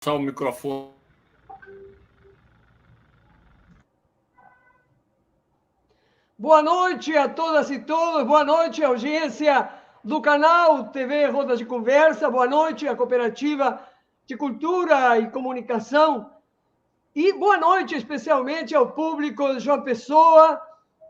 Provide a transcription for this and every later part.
Só o microfone. Boa noite a todas e todos, boa noite à audiência do canal TV Rodas de Conversa, boa noite à Cooperativa de Cultura e Comunicação e boa noite especialmente ao público de João Pessoa,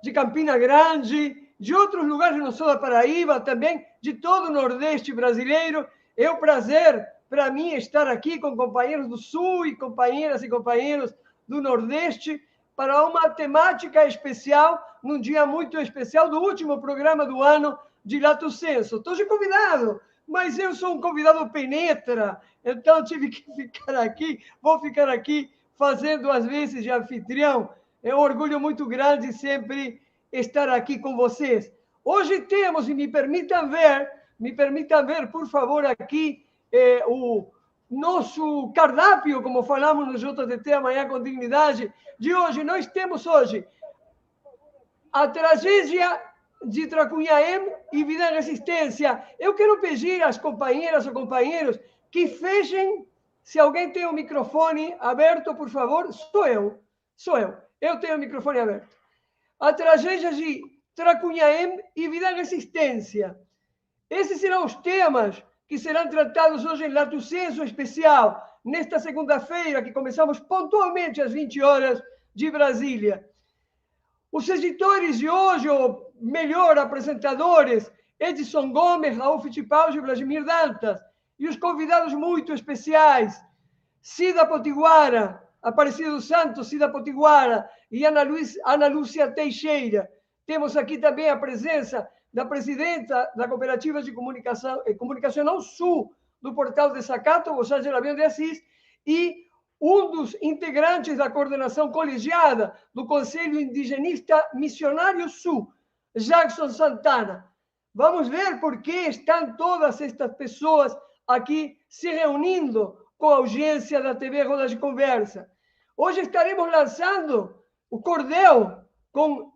de Campina Grande, de outros lugares não só da Paraíba, também de todo o Nordeste brasileiro. É um prazer para mim estar aqui com companheiros do Sul e companheiras e companheiros do Nordeste para uma temática especial, num dia muito especial do último programa do ano de Lato Senso. Estou de convidado, mas eu sou um convidado penetra, então tive que ficar aqui, vou ficar aqui fazendo às vezes de anfitrião. É um orgulho muito grande sempre estar aqui com vocês. Hoje temos, e me permitam ver, por favor, aqui o nosso cardápio, como falamos no JTT Amanhã com Dignidade, de hoje. Nós temos hoje a tragédia de Tracunhaém e Vida em Resistência. Eu quero pedir às companheiras ou companheiros que fechem. Se alguém tem o microfone aberto, por favor, sou eu. Eu tenho o microfone aberto. A tragédia de Tracunhaém e Vida em Resistência. Esses serão os temas que serão tratados hoje em Lato Senso Especial, nesta segunda-feira, que começamos pontualmente às 20 horas de Brasília. Os editores de hoje, ou melhor, apresentadores, Edson Gomes, Raul Fittipaldi e Vladimir Dantas. E os convidados muito especiais, Cida Potiguara, Aparecido Santos, Cida Potiguara e Ana Lúcia Teixeira. Temos aqui também a presença da presidenta da Cooperativa de Comunicacional Sul, do Portal de Desacato, Rosângela Bion de Assis, e um dos integrantes da coordenação colegiada do Conselho Indigenista Missionário Sul, Jackson Santana. Vamos ver por que estão todas estas pessoas aqui se reunindo com a audiência da TV Rodas de Conversa. Hoje estaremos lançando o cordel com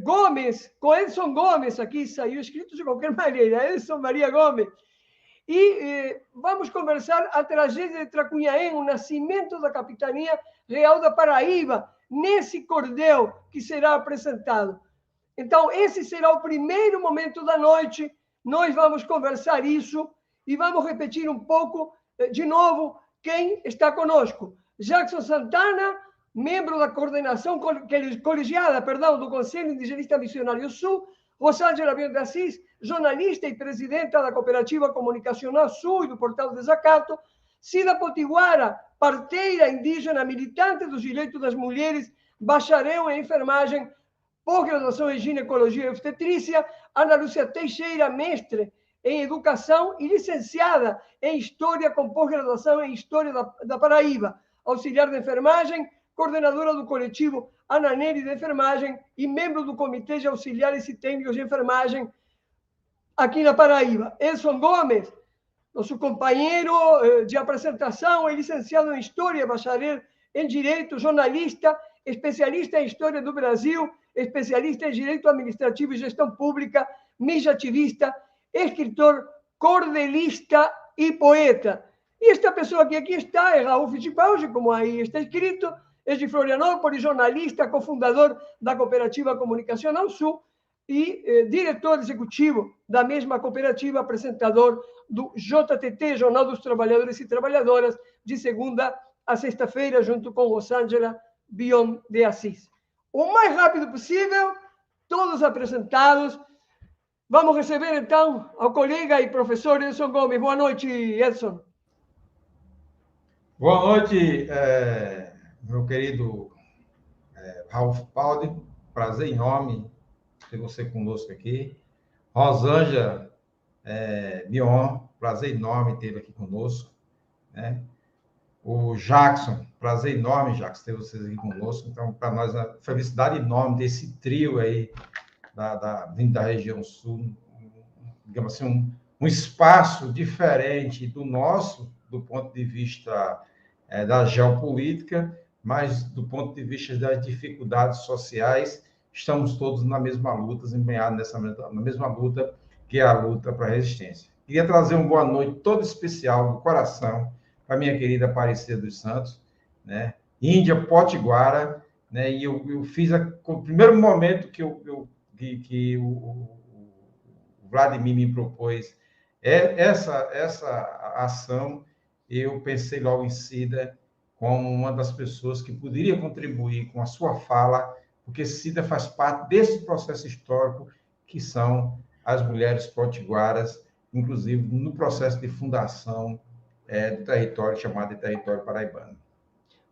Gomes, com Edson Gomes, aqui saiu escrito de qualquer maneira, Edson Maria Gomes. E vamos conversar a tragédia de Tracunhaém, o nascimento da Capitania Real da Paraíba, nesse cordel que será apresentado. Então, esse será o primeiro momento da noite, nós vamos conversar isso e vamos repetir um pouco, de novo, quem está conosco. Jackson Santana, membro da coordenação colegiada, do Conselho Indigenista Missionário Sul, Rosângela Bion de Assis, jornalista e presidenta da Cooperativa Comunicacional Sul e do Portal Desacato, Cida Potiguara, parteira indígena militante dos direitos das mulheres, bacharel em enfermagem, pós-graduação em ginecologia e obstetrícia, Ana Lúcia Teixeira, mestre em educação e licenciada em História com pós-graduação em História da Paraíba, auxiliar de enfermagem, coordenadora do coletivo Ananeri de Enfermagem e membro do Comitê de Auxiliares e Técnicos de Enfermagem aqui na Paraíba. Edson Gomes, nosso companheiro de apresentação, é licenciado em História, bacharel em Direito, jornalista, especialista em História do Brasil, especialista em Direito Administrativo e Gestão Pública, mijativista, escritor, cordelista e poeta. E esta pessoa que aqui está é Raul Fittipaldi, como aí está escrito, é de Florianópolis, jornalista, cofundador da Cooperativa Comunicacional Sul e diretor executivo da mesma cooperativa, apresentador do JTT, Jornal dos Trabalhadores e Trabalhadoras, de segunda a sexta-feira, junto com Rosângela Bion de Assis. O mais rápido possível, todos apresentados. Vamos receber, então, ao colega e professor Edson Gomes. Boa noite, Edson. Boa noite, meu querido Raul Fittipaldi. Prazer enorme ter você conosco aqui. Rosângela Bion, prazer enorme ter aqui conosco. Né? O Jackson, prazer enorme, Jackson, ter vocês aqui conosco. Então, para nós, a felicidade enorme desse trio aí, vindo da região sul, digamos assim, um espaço diferente do nosso, do ponto de vista da geopolítica, mas do ponto de vista das dificuldades sociais, estamos todos na mesma luta, empenhados na mesma luta, que é a luta para a resistência. Queria trazer uma boa noite todo especial, do coração, com a minha querida Aparecida dos Santos, né? Índia Potiguara, né? E eu fiz o primeiro momento que o Vladimir me propôs essa ação, eu pensei logo em Cida como uma das pessoas que poderia contribuir com a sua fala, porque Cida faz parte desse processo histórico que são as mulheres potiguaras, inclusive no processo de fundação do território chamado de território paraibano.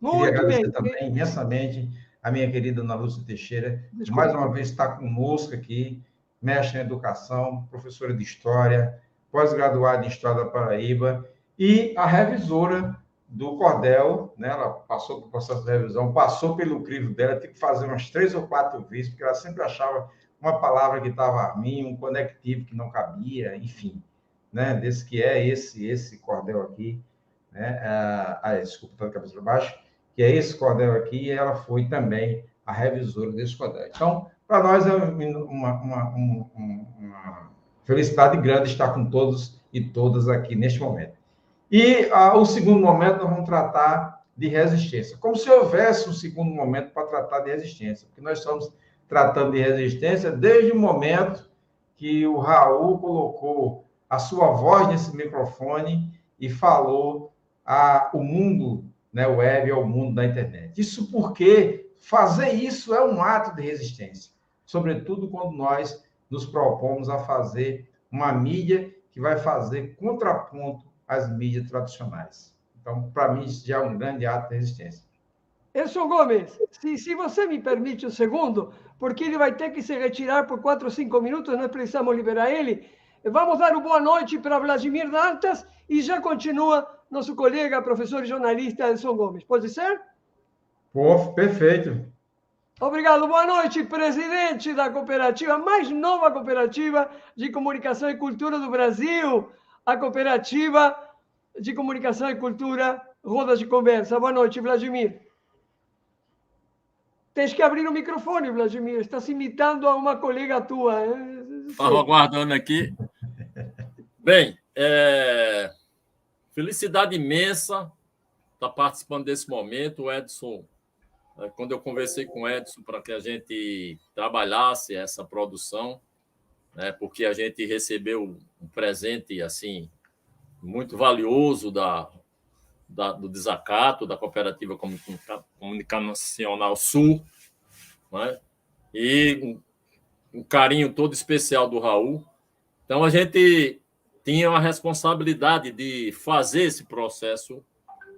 Queria Muito agradecer bem. também imensamente a minha querida Ana Lúcia Teixeira, que Desculpa. mais uma vez está conosco aqui, mestre em educação, professora de história, pós-graduada em História da Paraíba, e a revisora do Cordel, né? Ela passou pelo processo de revisão, passou pelo crivo dela, teve que fazer umas 3 ou 4 vezes, porque ela sempre achava uma palavra que estava ruim, um conectivo que não cabia, enfim, né? Desse que é esse cordel aqui, né? Desculpa, estou de cabeça para baixo, que é esse cordel aqui, e ela foi também a revisora desse cordel. Então, para nós é uma felicidade grande estar com todos e todas aqui neste momento. E o segundo momento nós vamos tratar de resistência, como se houvesse um segundo momento para tratar de resistência, porque nós estamos tratando de resistência desde o momento que o Raul colocou a sua voz nesse microfone e falou o mundo, né, web, ao mundo da internet. Isso porque fazer isso é um ato de resistência, sobretudo quando nós nos propomos a fazer uma mídia que vai fazer contraponto às mídias tradicionais. Então, para mim, isso já é um grande ato de resistência. Edson Gomes, se você me permite um segundo, porque ele vai ter que se retirar por 4 ou 5 minutos, nós precisamos liberar ele. Vamos dar uma boa noite para Vladimir Dantas e já continua nosso colega, professor e jornalista Edson Gomes. Pode ser? Pô, perfeito. Obrigado. Boa noite, presidente da cooperativa, mais nova cooperativa de comunicação e cultura do Brasil, a cooperativa de comunicação e cultura Rodas de Conversa. Boa noite, Vladimir. Tens que abrir o microfone, Vladimir. Está se imitando a uma colega tua. Estava aguardando aqui. Bem, felicidade imensa estar participando desse momento. O Edson, quando eu conversei com o Edson para que a gente trabalhasse essa produção, né, porque a gente recebeu um presente assim muito valioso do desacato da Cooperativa Comunicacional Sul, né, e um carinho todo especial do Raul. Então, a gente tinha a responsabilidade de fazer esse processo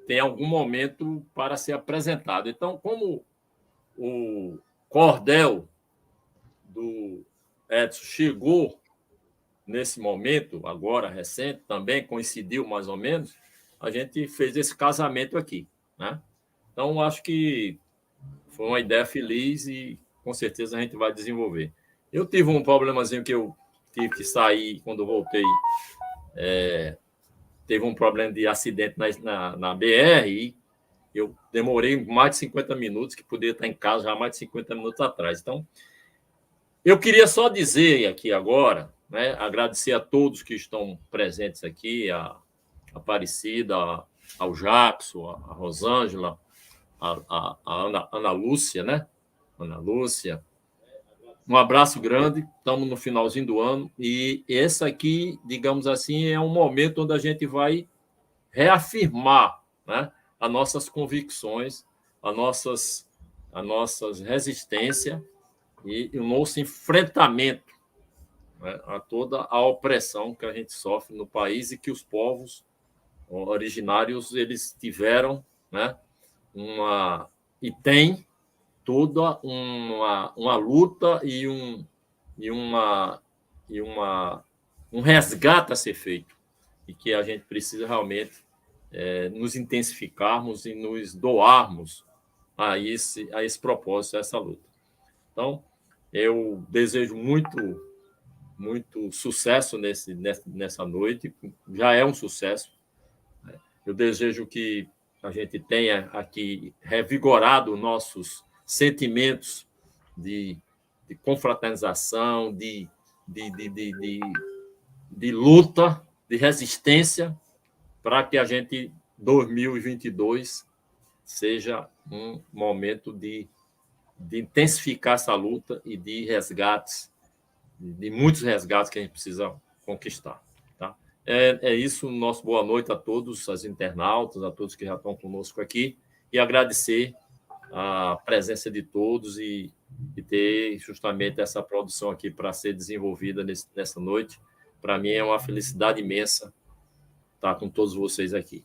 em algum momento para ser apresentado. Então, como o cordel do Edson chegou nesse momento, agora recente, também coincidiu mais ou menos, a gente fez esse casamento aqui, né? Então, acho que foi uma ideia feliz e, com certeza, a gente vai desenvolver. Eu tive um problemazinho que eu tive que sair quando voltei. Teve um problema de acidente na BR e eu demorei mais de 50 minutos, que poderia estar em casa já mais de 50 minutos atrás. Então, eu queria só dizer aqui agora, né, agradecer a todos que estão presentes aqui, a Aparecida, ao Jackson, a Rosângela, a Ana Lúcia, né? Ana Lúcia. Um abraço grande, estamos no finalzinho do ano, e esse aqui, digamos assim, é um momento onde a gente vai reafirmar, né, as nossas convicções, as nossas resistências e o nosso enfrentamento, né, a toda a opressão que a gente sofre no país e que os povos originários eles tiveram, né, e têm toda uma luta e um resgate a ser feito, e que a gente precisa realmente nos intensificarmos e nos doarmos a esse propósito, a essa luta. Então, eu desejo muito sucesso nessa noite, já é um sucesso. Eu desejo que a gente tenha aqui revigorado nossos sentimentos de confraternização, de luta, de resistência, para que a gente 2022 seja um momento de intensificar essa luta e de resgates, de muitos resgates que a gente precisa conquistar. Tá? É isso, nosso boa noite a todos, as internautas, a todos que já estão conosco aqui, e agradecer a presença de todos e ter justamente essa produção aqui para ser desenvolvida nessa noite. Para mim é uma felicidade imensa estar com todos vocês aqui.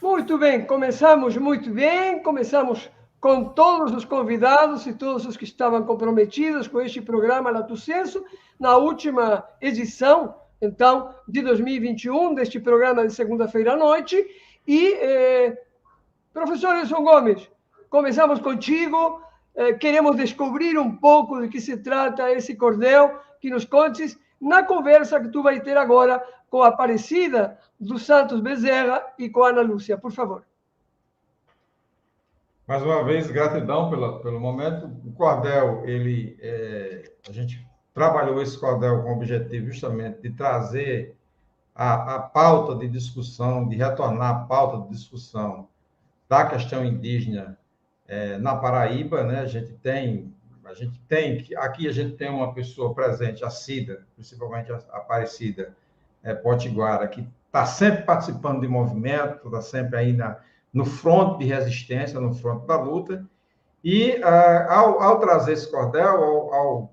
Muito bem, começamos muito bem, começamos com todos os convidados e todos os que estavam comprometidos com este programa Lato Sensu, na última edição, então, de 2021, deste programa de segunda-feira à noite. E, professor Edson Gomes, começamos contigo, queremos descobrir um pouco de que se trata esse cordel, que nos contes na conversa que tu vai ter agora com a Aparecida dos Santos Bezerra e com a Ana Lúcia, por favor. Mais uma vez, gratidão pelo momento. O cordel, a gente trabalhou esse cordel com o objetivo justamente de trazer a pauta de discussão, de retornar a pauta de discussão da questão indígena na Paraíba, né? Aqui a gente tem uma pessoa presente, a Cida, principalmente a Aparecida Potiguara, que está sempre participando de movimento, está sempre aí no fronte de resistência, no fronte da luta. E ao trazer esse cordel, ao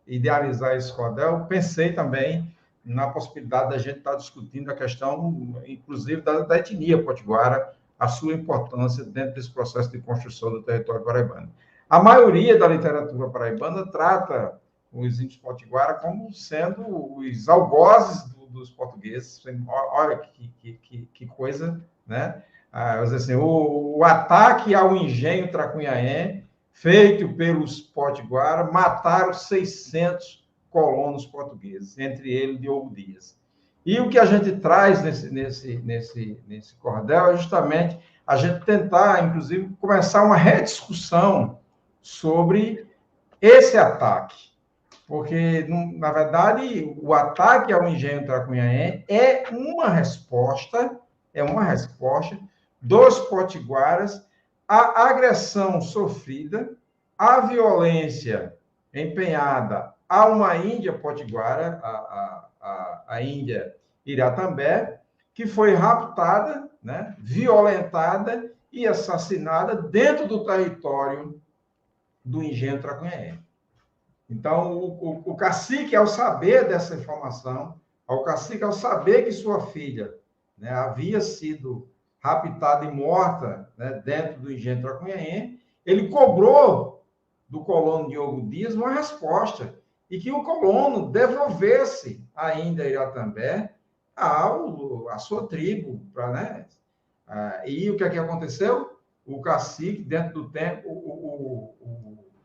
idealizar esse cordel, pensei também na possibilidade da gente estar discutindo a questão, inclusive, da etnia potiguara, a sua importância dentro desse processo de construção do território paraibano. A maioria da literatura paraibana trata os índios potiguara como sendo os algozes dos portugueses. Olha que coisa, né? Assim, o ataque ao engenho Tracunhaém, feito pelos potiguara, mataram 600 colonos portugueses, entre eles Diogo Dias. E o que a gente traz nesse cordel é justamente a gente tentar, inclusive, começar uma rediscussão sobre esse ataque. Porque, na verdade, o ataque ao engenho Tracunhaém é uma resposta dos potiguaras à agressão sofrida, à violência empenhada a uma índia potiguara, a índia Iratambé, que foi raptada, né, violentada e assassinada dentro do território do engenho Tracunhaém. Então, o cacique, ao saber dessa informação, ao saber que sua filha, né, havia sido raptada e morta, né, dentro do engenho Tracunhaém, ele cobrou do colono Diogo Dias uma resposta, e que o colono devolvesse a índia Iratambé à sua tribo. Né? E o que aconteceu? O cacique, dentro do tempo,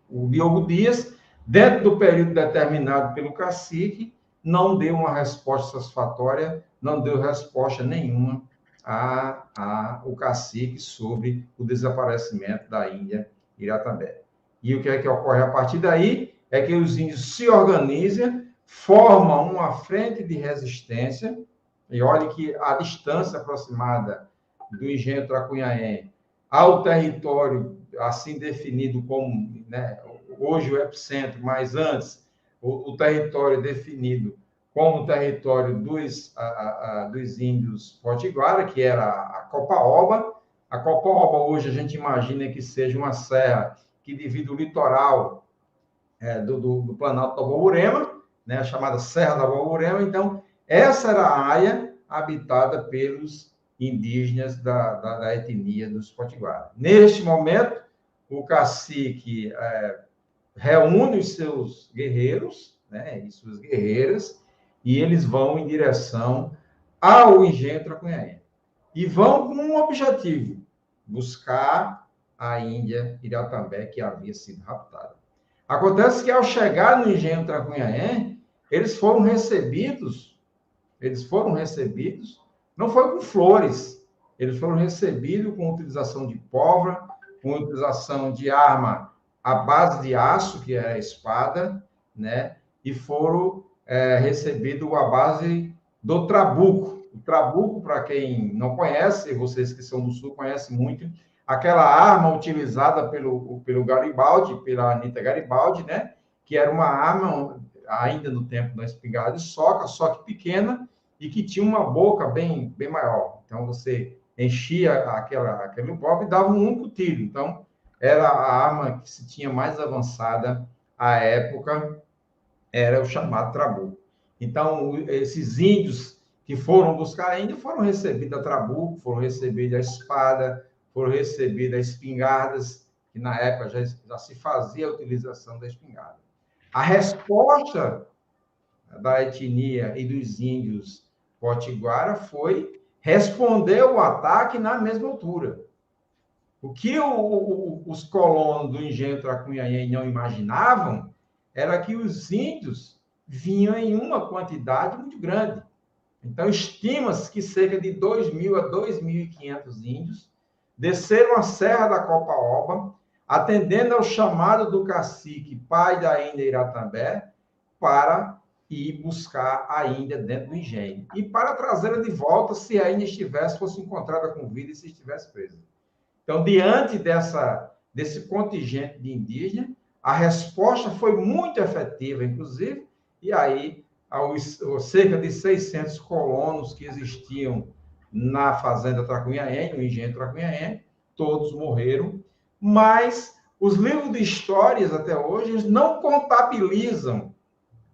o Diogo Dias, dentro do período determinado pelo cacique, não deu uma resposta satisfatória, não deu resposta nenhuma ao cacique sobre o desaparecimento da índia Iratambé. E o que ocorre a partir daí é que os índios se organizam, formam uma frente de resistência, e olhe que a distância aproximada do engenho Tracunhaém ao território assim definido como, né, hoje o epicentro, mas antes o território definido como o território dos índios potiguara, que era a Copaoba. A Copaoba hoje a gente imagina que seja uma serra que divide o litoral do Planalto da Borborema, né, a chamada Serra da Borborema. Então, essa era a área habitada pelos indígenas da etnia dos potiguara. Neste momento, o cacique reúne os seus guerreiros, né, e suas guerreiras, e eles vão em direção ao engenho Tracunhaém. E vão com um objetivo: buscar a índia Iratambé, que havia sido raptada. Acontece que, ao chegar no engenho Tracunhaém, eles foram recebidos, não foi com flores, eles foram recebidos com utilização de pólvora, com utilização de arma à base de aço, que é a espada, né? E foram recebidos à base do trabuco. O trabuco, para quem não conhece, vocês que são do Sul conhecem muito, aquela arma utilizada pelo Garibaldi, pela Anita Garibaldi, né? Que era uma arma ainda no tempo da espingarda de soca, só que pequena, e que tinha uma boca bem maior. Então, você enchia aquele golpe e dava um único tiro. Então, era a arma que se tinha mais avançada à época, era o chamado trabuco. Então, esses índios que foram buscar a Índia foram recebidos a trabuco, foram recebidos a espada, foram recebidos a espingardas, que na época já se fazia a utilização da espingarda. A resposta da etnia e dos índios potiguara foi responder o ataque na mesma altura. O que os colonos do engenho Tracunhaém não imaginavam era que os índios vinham em uma quantidade muito grande. Então, estima-se que cerca de 2.000 a 2.500 índios desceram a Serra da Copaoba, atendendo ao chamado do cacique, pai da Índia Iratambé, para ir buscar a Índia dentro do engenho. E para trazê-la de volta se a Índia fosse encontrada com vida e se estivesse presa. Então, diante desse contingente de indígenas, a resposta foi muito efetiva, inclusive, e aí, aos cerca de 600 colonos que existiam na fazenda Tracunhaém, no engenho Tracunhaém, todos morreram, mas os livros de histórias, até hoje, eles não contabilizam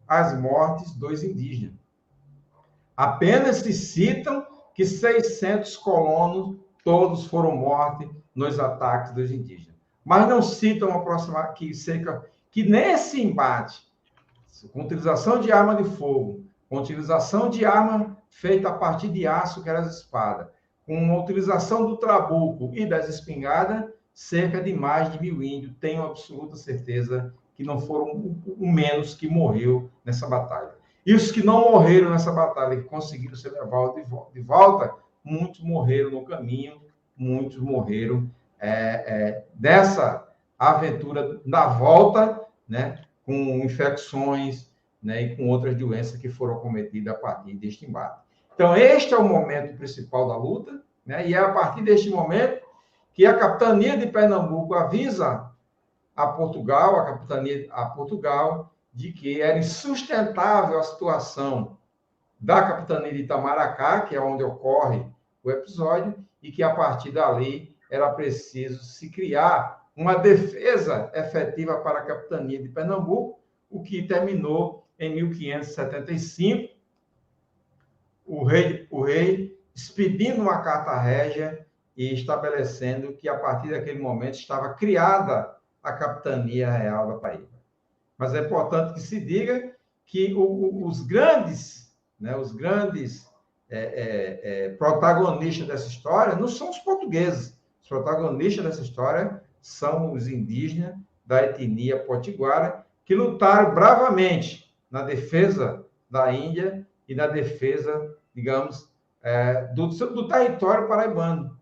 as mortes dos indígenas. Apenas se citam que 600 colonos, todos foram mortos nos ataques dos indígenas. Mas não citam aproximadamente que nesse embate, com utilização de arma de fogo, com utilização de arma feita a partir de aço, que era as espadas, com a utilização do trabuco e das espingardas, cerca de mais de 1.000 índios, tenho absoluta certeza que não foram o menos que morreu nessa batalha. E os que não morreram nessa batalha, que conseguiram ser levados de volta, muitos morreram no caminho, muitos morreram dessa aventura da volta, né, com infecções, né, e com outras doenças que foram cometidas a partir deste embate. Então, este é o momento principal da luta, né, e é a partir deste momento que a capitania de Pernambuco avisa a Portugal, de que era insustentável a situação da capitania de Itamaracá, que é onde ocorre o episódio, e que, a partir dali, era preciso se criar uma defesa efetiva para a capitania de Pernambuco, o que terminou em 1575, o rei expedindo uma carta régia e estabelecendo que, a partir daquele momento, estava criada a capitania real da Paraíba. Mas é importante que se diga que os grandes protagonistas dessa história não são os portugueses. Os protagonistas dessa história são os indígenas da etnia potiguara, que lutaram bravamente na defesa da Índia e na defesa, digamos, do território paraibano,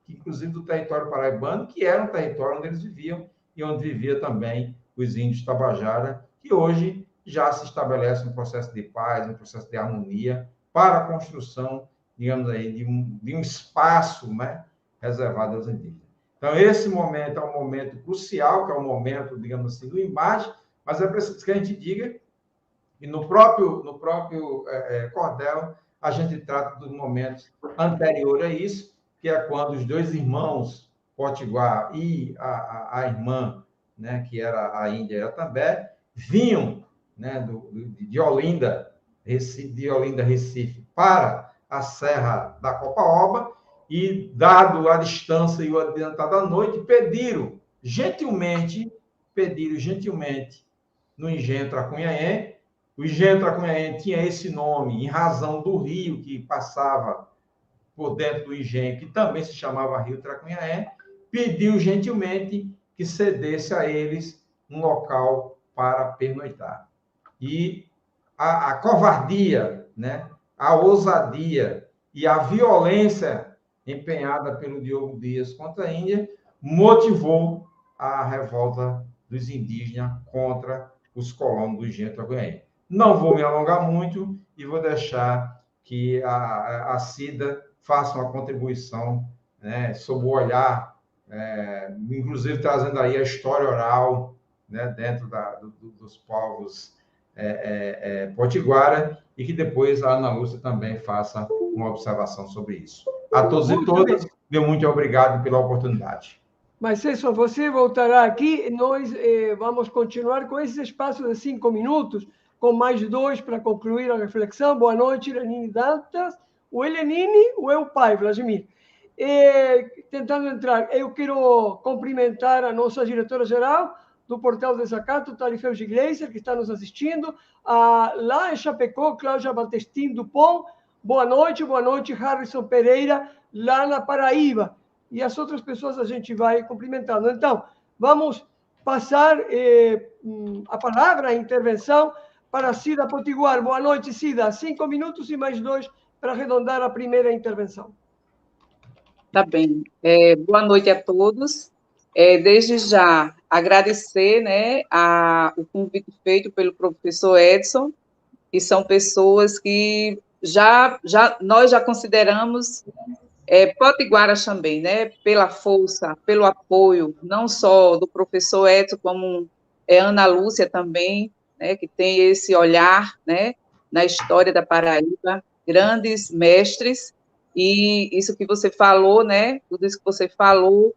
inclusive do território paraibano, que era um território onde eles viviam e onde vivia também os índios Tabajara, que hoje já se estabelece um processo de paz, um processo de harmonia para a construção, digamos aí, de um espaço, né, reservado aos indígenas. Então, esse momento é um momento crucial, que é um momento, digamos assim, do embate, mas é preciso que a gente diga, e no próprio cordel, a gente trata dos momentos anteriores a isso, que é quando os dois irmãos, Potiguar e a irmã, né, que era a Índia Iratambé, vinham, né, de Olinda, Recife, para a Serra da Copaoba, e, dado a distância e o adiantado da noite, pediram gentilmente, no engenho Tracunhaém. O engenho Tracunhaém tinha esse nome em razão do rio que passava por dentro do engenho, que também se chamava Rio Tracunhaém, pediu gentilmente que cedesse a eles um local para pernoitar. E a covardia, né, a ousadia e a violência empenhada pelo Diogo Dias contra a Índia motivou a revolta dos indígenas contra os colonos do engenho Tracunhaém. Não vou me alongar muito e vou deixar que a Cida faça uma contribuição, né, sob o olhar, inclusive trazendo aí a história oral, né, dentro dos povos potiguara, e que depois a Ana Lúcia também faça uma observação sobre isso. A todos e todas, meu muito obrigado pela oportunidade. Mas isso, você voltará aqui, nós vamos continuar com esse espaço de 5 minutos, com mais 2 para concluir a reflexão. Boa noite, Lenine Dantas. O Lenine ou é o pai, Vladimir? Tentando entrar, eu quero cumprimentar a nossa diretora-geral do Portal Desacato, Tarifeu de Gleiser, que está nos assistindo. Lá em Chapecó, Cláudia Batestin Dupont. Boa noite, Harrison Pereira, lá na Paraíba. E as outras pessoas a gente vai cumprimentando. Então, vamos passar a palavra, a intervenção para Cida Potiguar. Boa noite, Cida. 5 minutos e mais 2 para arredondar a primeira intervenção. Tá bem. Boa noite a todos. Desde já, agradecer, né, o convite feito pelo professor Edson, que são pessoas que nós já consideramos potiguaras também, né, pela força, pelo apoio, não só do professor Edson, como Ana Lúcia também, né, que tem esse olhar, né, na história da Paraíba, grandes mestres, e isso que você falou, né, tudo isso que você falou,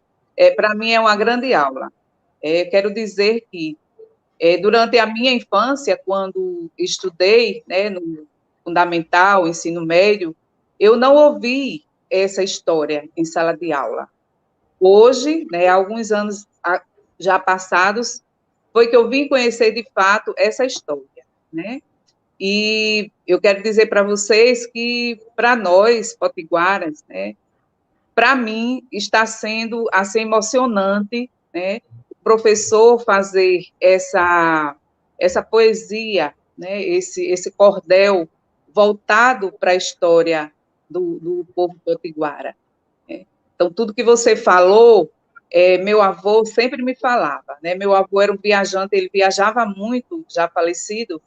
para mim é uma grande aula. Quero dizer que, durante a minha infância, quando estudei, né, no fundamental, ensino médio, eu não ouvi essa história em sala de aula. Hoje, né, alguns anos já passados, foi que eu vim conhecer, de fato, essa história, né? E eu quero dizer para vocês que, para nós, potiguaras, né, para mim, está sendo assim, emocionante, né, o professor fazer essa poesia, né, esse cordel voltado para a história do povo potiguara. Né? Então, tudo que você falou, meu avô sempre me falava, né? Meu avô era um viajante, ele viajava muito, já falecido,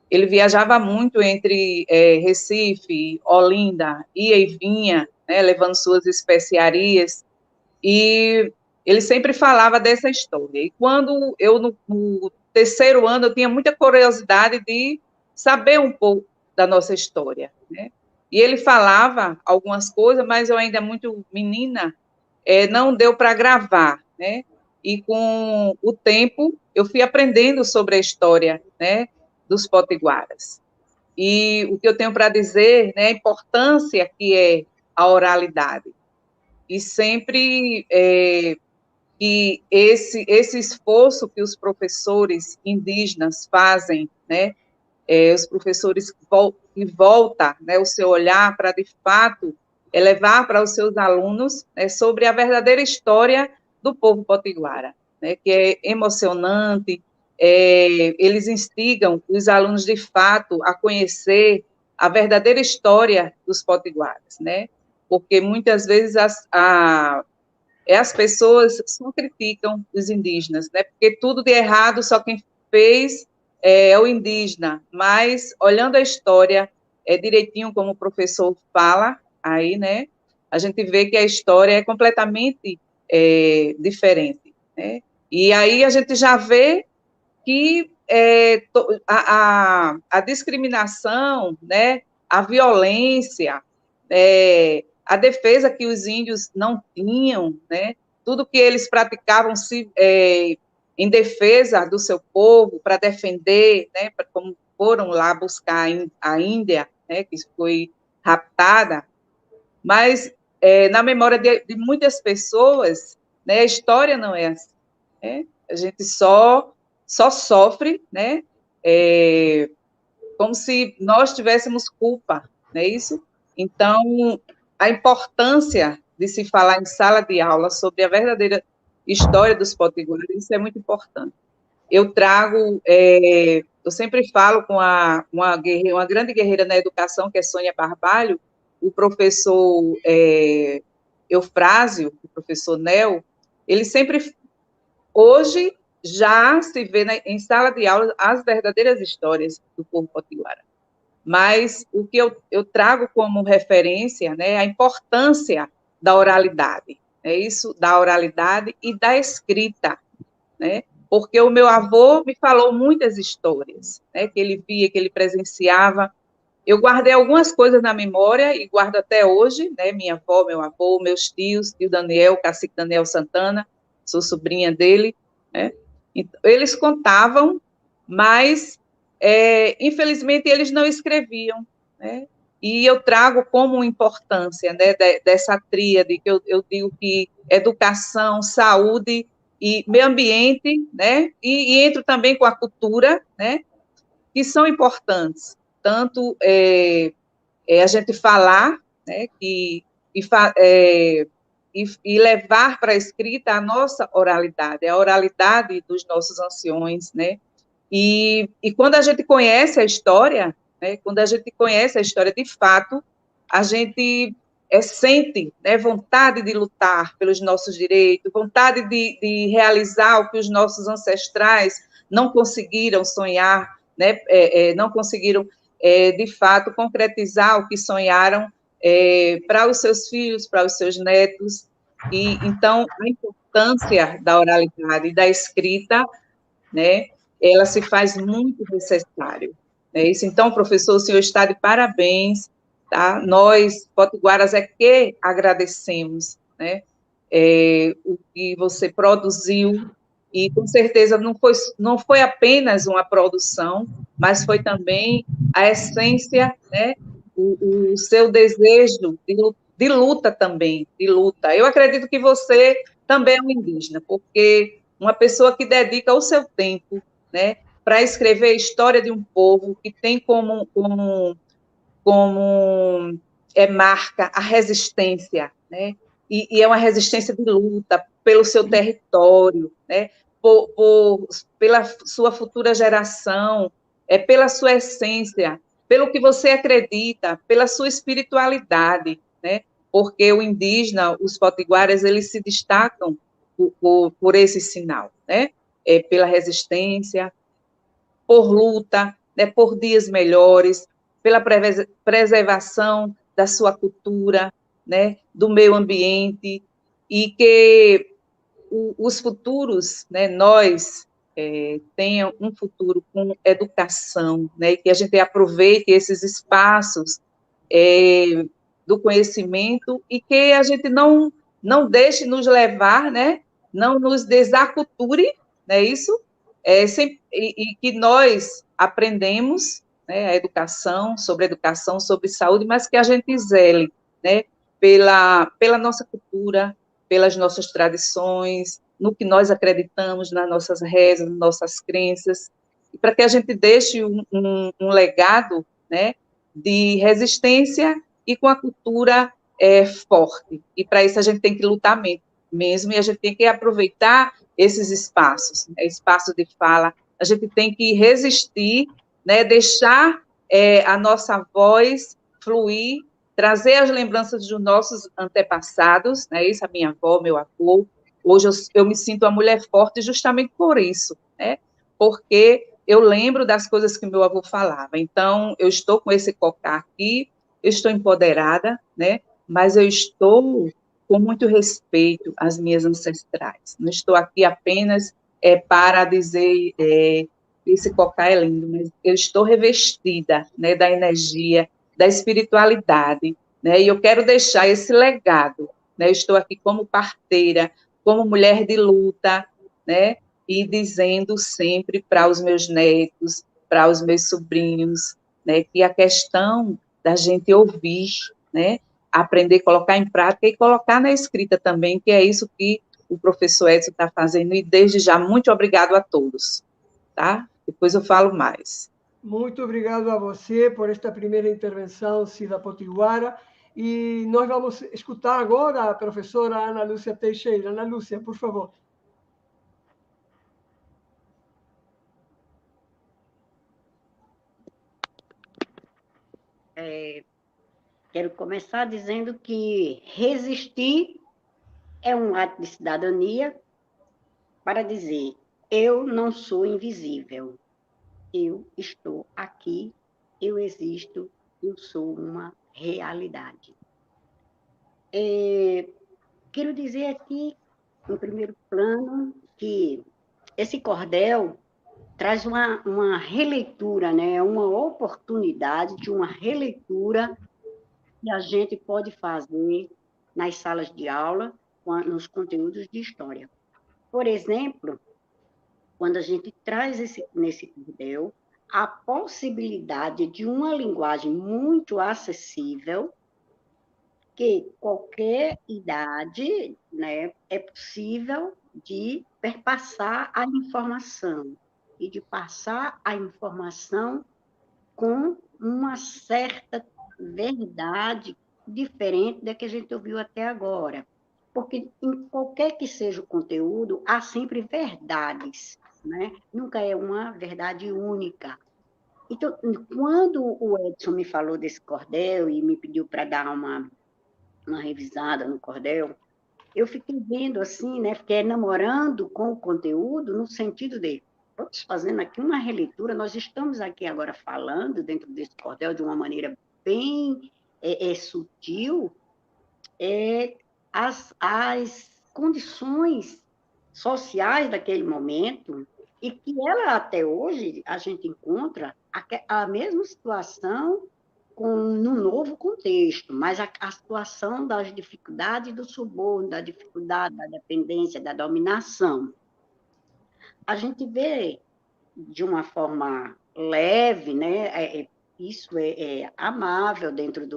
ele viajava muito entre Recife, Olinda, ia e vinha, né, levando suas especiarias, e ele sempre falava dessa história. E quando eu, no terceiro ano, eu tinha muita curiosidade de saber um pouco da nossa história, né? E ele falava algumas coisas, mas eu ainda muito menina, não deu para gravar, né? E com o tempo, eu fui aprendendo sobre a história, né, dos potiguaras. E o que eu tenho para dizer, né, a importância que é a oralidade. E sempre que esse esforço que os professores indígenas fazem, né, os professores que voltam, né, o seu olhar para, de fato, levar para os seus alunos, né, sobre a verdadeira história do povo potiguara, né, que é emocionante. Eles instigam os alunos, de fato, a conhecer a verdadeira história dos potiguaras, né, porque muitas vezes as pessoas só criticam os indígenas, né, porque tudo de errado só quem fez é o indígena, mas olhando a história direitinho, como o professor fala aí, né, a gente vê que a história é completamente diferente, né, e aí a gente já vê que a discriminação, né, a violência, a defesa que os índios não tinham, né, tudo que eles praticavam em defesa do seu povo, para defender, né, como foram lá buscar a Índia, né, que foi raptada, mas na memória de muitas pessoas, né, a história não é assim, né? A gente só sofre, né, como se nós tivéssemos culpa, não é isso? Então, a importância de se falar em sala de aula sobre a verdadeira história dos potiguaras, isso é muito importante. Eu trago, eu sempre falo com uma grande guerreira na educação, que é Sônia Barbalho, o professor Eufrásio, o professor Nel, ele sempre, hoje, já se vê em sala de aula as verdadeiras histórias do povo potiguara, mas o que eu trago como referência, né, a importância da oralidade, é isso, da oralidade e da escrita, né, porque o meu avô me falou muitas histórias, né, que ele via, que ele presenciava. Eu guardei algumas coisas na memória e guardo até hoje, né, minha avó, meu avô, meus tios, tio Daniel, cacique Daniel Santana, sou sobrinha dele, né, então, eles contavam, mas, infelizmente, eles não escreviam, né, e eu trago como importância, né, dessa tríade, que eu digo que educação, saúde e meio ambiente, né, e entro também com a cultura, né, que são importantes, tanto a gente falar, né, e levar para a escrita a nossa oralidade, a oralidade dos nossos anciões, né, e quando a gente conhece a história, né, quando a gente conhece a história de fato, a gente sente, né, vontade de lutar pelos nossos direitos, vontade de realizar o que os nossos ancestrais não conseguiram sonhar, né, não conseguiram, de fato, concretizar o que sonharam para os seus filhos, para os seus netos. E, então, a importância da oralidade e da escrita, né, ela se faz muito necessário. É isso. Então, professor, o senhor está de parabéns, tá? Nós, potiguaras, é que agradecemos, né, o que você produziu, e com certeza não foi apenas uma produção, mas foi também a essência, né, o seu desejo de luta também, de luta. Eu acredito que você também é um indígena, porque uma pessoa que dedica o seu tempo, né, para escrever a história de um povo que tem como marca a resistência, né, e é uma resistência de luta pelo seu território, né, pela sua futura geração, pela sua essência, pelo que você acredita, pela sua espiritualidade, né, porque o indígena, os potiguaras, eles se destacam por esse sinal, né, pela resistência, por luta, né, por dias melhores, pela preservação da sua cultura, né, do meio ambiente, e que os futuros, né, nós, tenham um futuro com educação, né, e que a gente aproveite esses espaços do conhecimento e que a gente não deixe nos levar, né, não nos desaculture, não é isso? E que nós aprendemos, né, a educação, sobre saúde, mas que a gente zele, né, pela nossa cultura, pelas nossas tradições, no que nós acreditamos, nas nossas rezas, nas nossas crenças, para que a gente deixe um legado, né, de resistência e com a cultura forte. E para isso a gente tem que lutar mesmo, e a gente tem que aproveitar esses espaços, né, espaço de fala, a gente tem que resistir, né, deixar a nossa voz fluir, trazer as lembranças dos nossos antepassados, né, isso, a minha avó, meu avô. Hoje eu me sinto uma mulher forte justamente por isso, né, porque eu lembro das coisas que meu avô falava. Então, eu estou com esse cocar aqui, eu estou empoderada, né, mas eu estou com muito respeito às minhas ancestrais. Não estou aqui apenas para dizer esse cocar é lindo, mas eu estou revestida, né, da energia, da espiritualidade, né, e eu quero deixar esse legado, né, eu estou aqui como parteira, como mulher de luta, né, e dizendo sempre para os meus netos, para os meus sobrinhos, né, que a questão da gente ouvir, né, aprender a colocar em prática e colocar na escrita também, que é isso que o professor Edson está fazendo, e desde já, muito obrigado a todos, tá? Depois eu falo mais. Muito obrigado a você por esta primeira intervenção, Cida Potiguara. E nós vamos escutar agora a professora Ana Lúcia Teixeira. Ana Lúcia, por favor. Quero começar dizendo que resistir é um ato de cidadania para dizer: eu não sou invisível, eu estou aqui eu existo, eu sou uma realidade. Quero dizer aqui, em primeiro plano, que esse cordel traz uma releitura, né? Uma oportunidade de uma releitura que a gente pode fazer nas salas de aula, nos conteúdos de história. Por exemplo, quando a gente traz nesse cordel a possibilidade de uma linguagem muito acessível, que qualquer idade, né, é possível de perpassar a informação e de passar a informação com uma certa verdade diferente da que a gente ouviu até agora. Porque em qualquer que seja o conteúdo, há sempre verdades, né? Nunca é uma verdade única. Então, quando o Edson me falou desse cordel e me pediu para dar uma revisada no cordel, eu fiquei vendo assim, né? Fiquei namorando com o conteúdo no sentido de vamos fazendo aqui uma releitura, nós estamos aqui agora falando dentro desse cordel de uma maneira bem sutil, as condições sociais daquele momento, e que ela até hoje a gente encontra a mesma situação num novo contexto, mas a situação das dificuldades do suborno, da dificuldade da dependência, da dominação. A gente vê de uma forma leve, né? Isso é amável dentro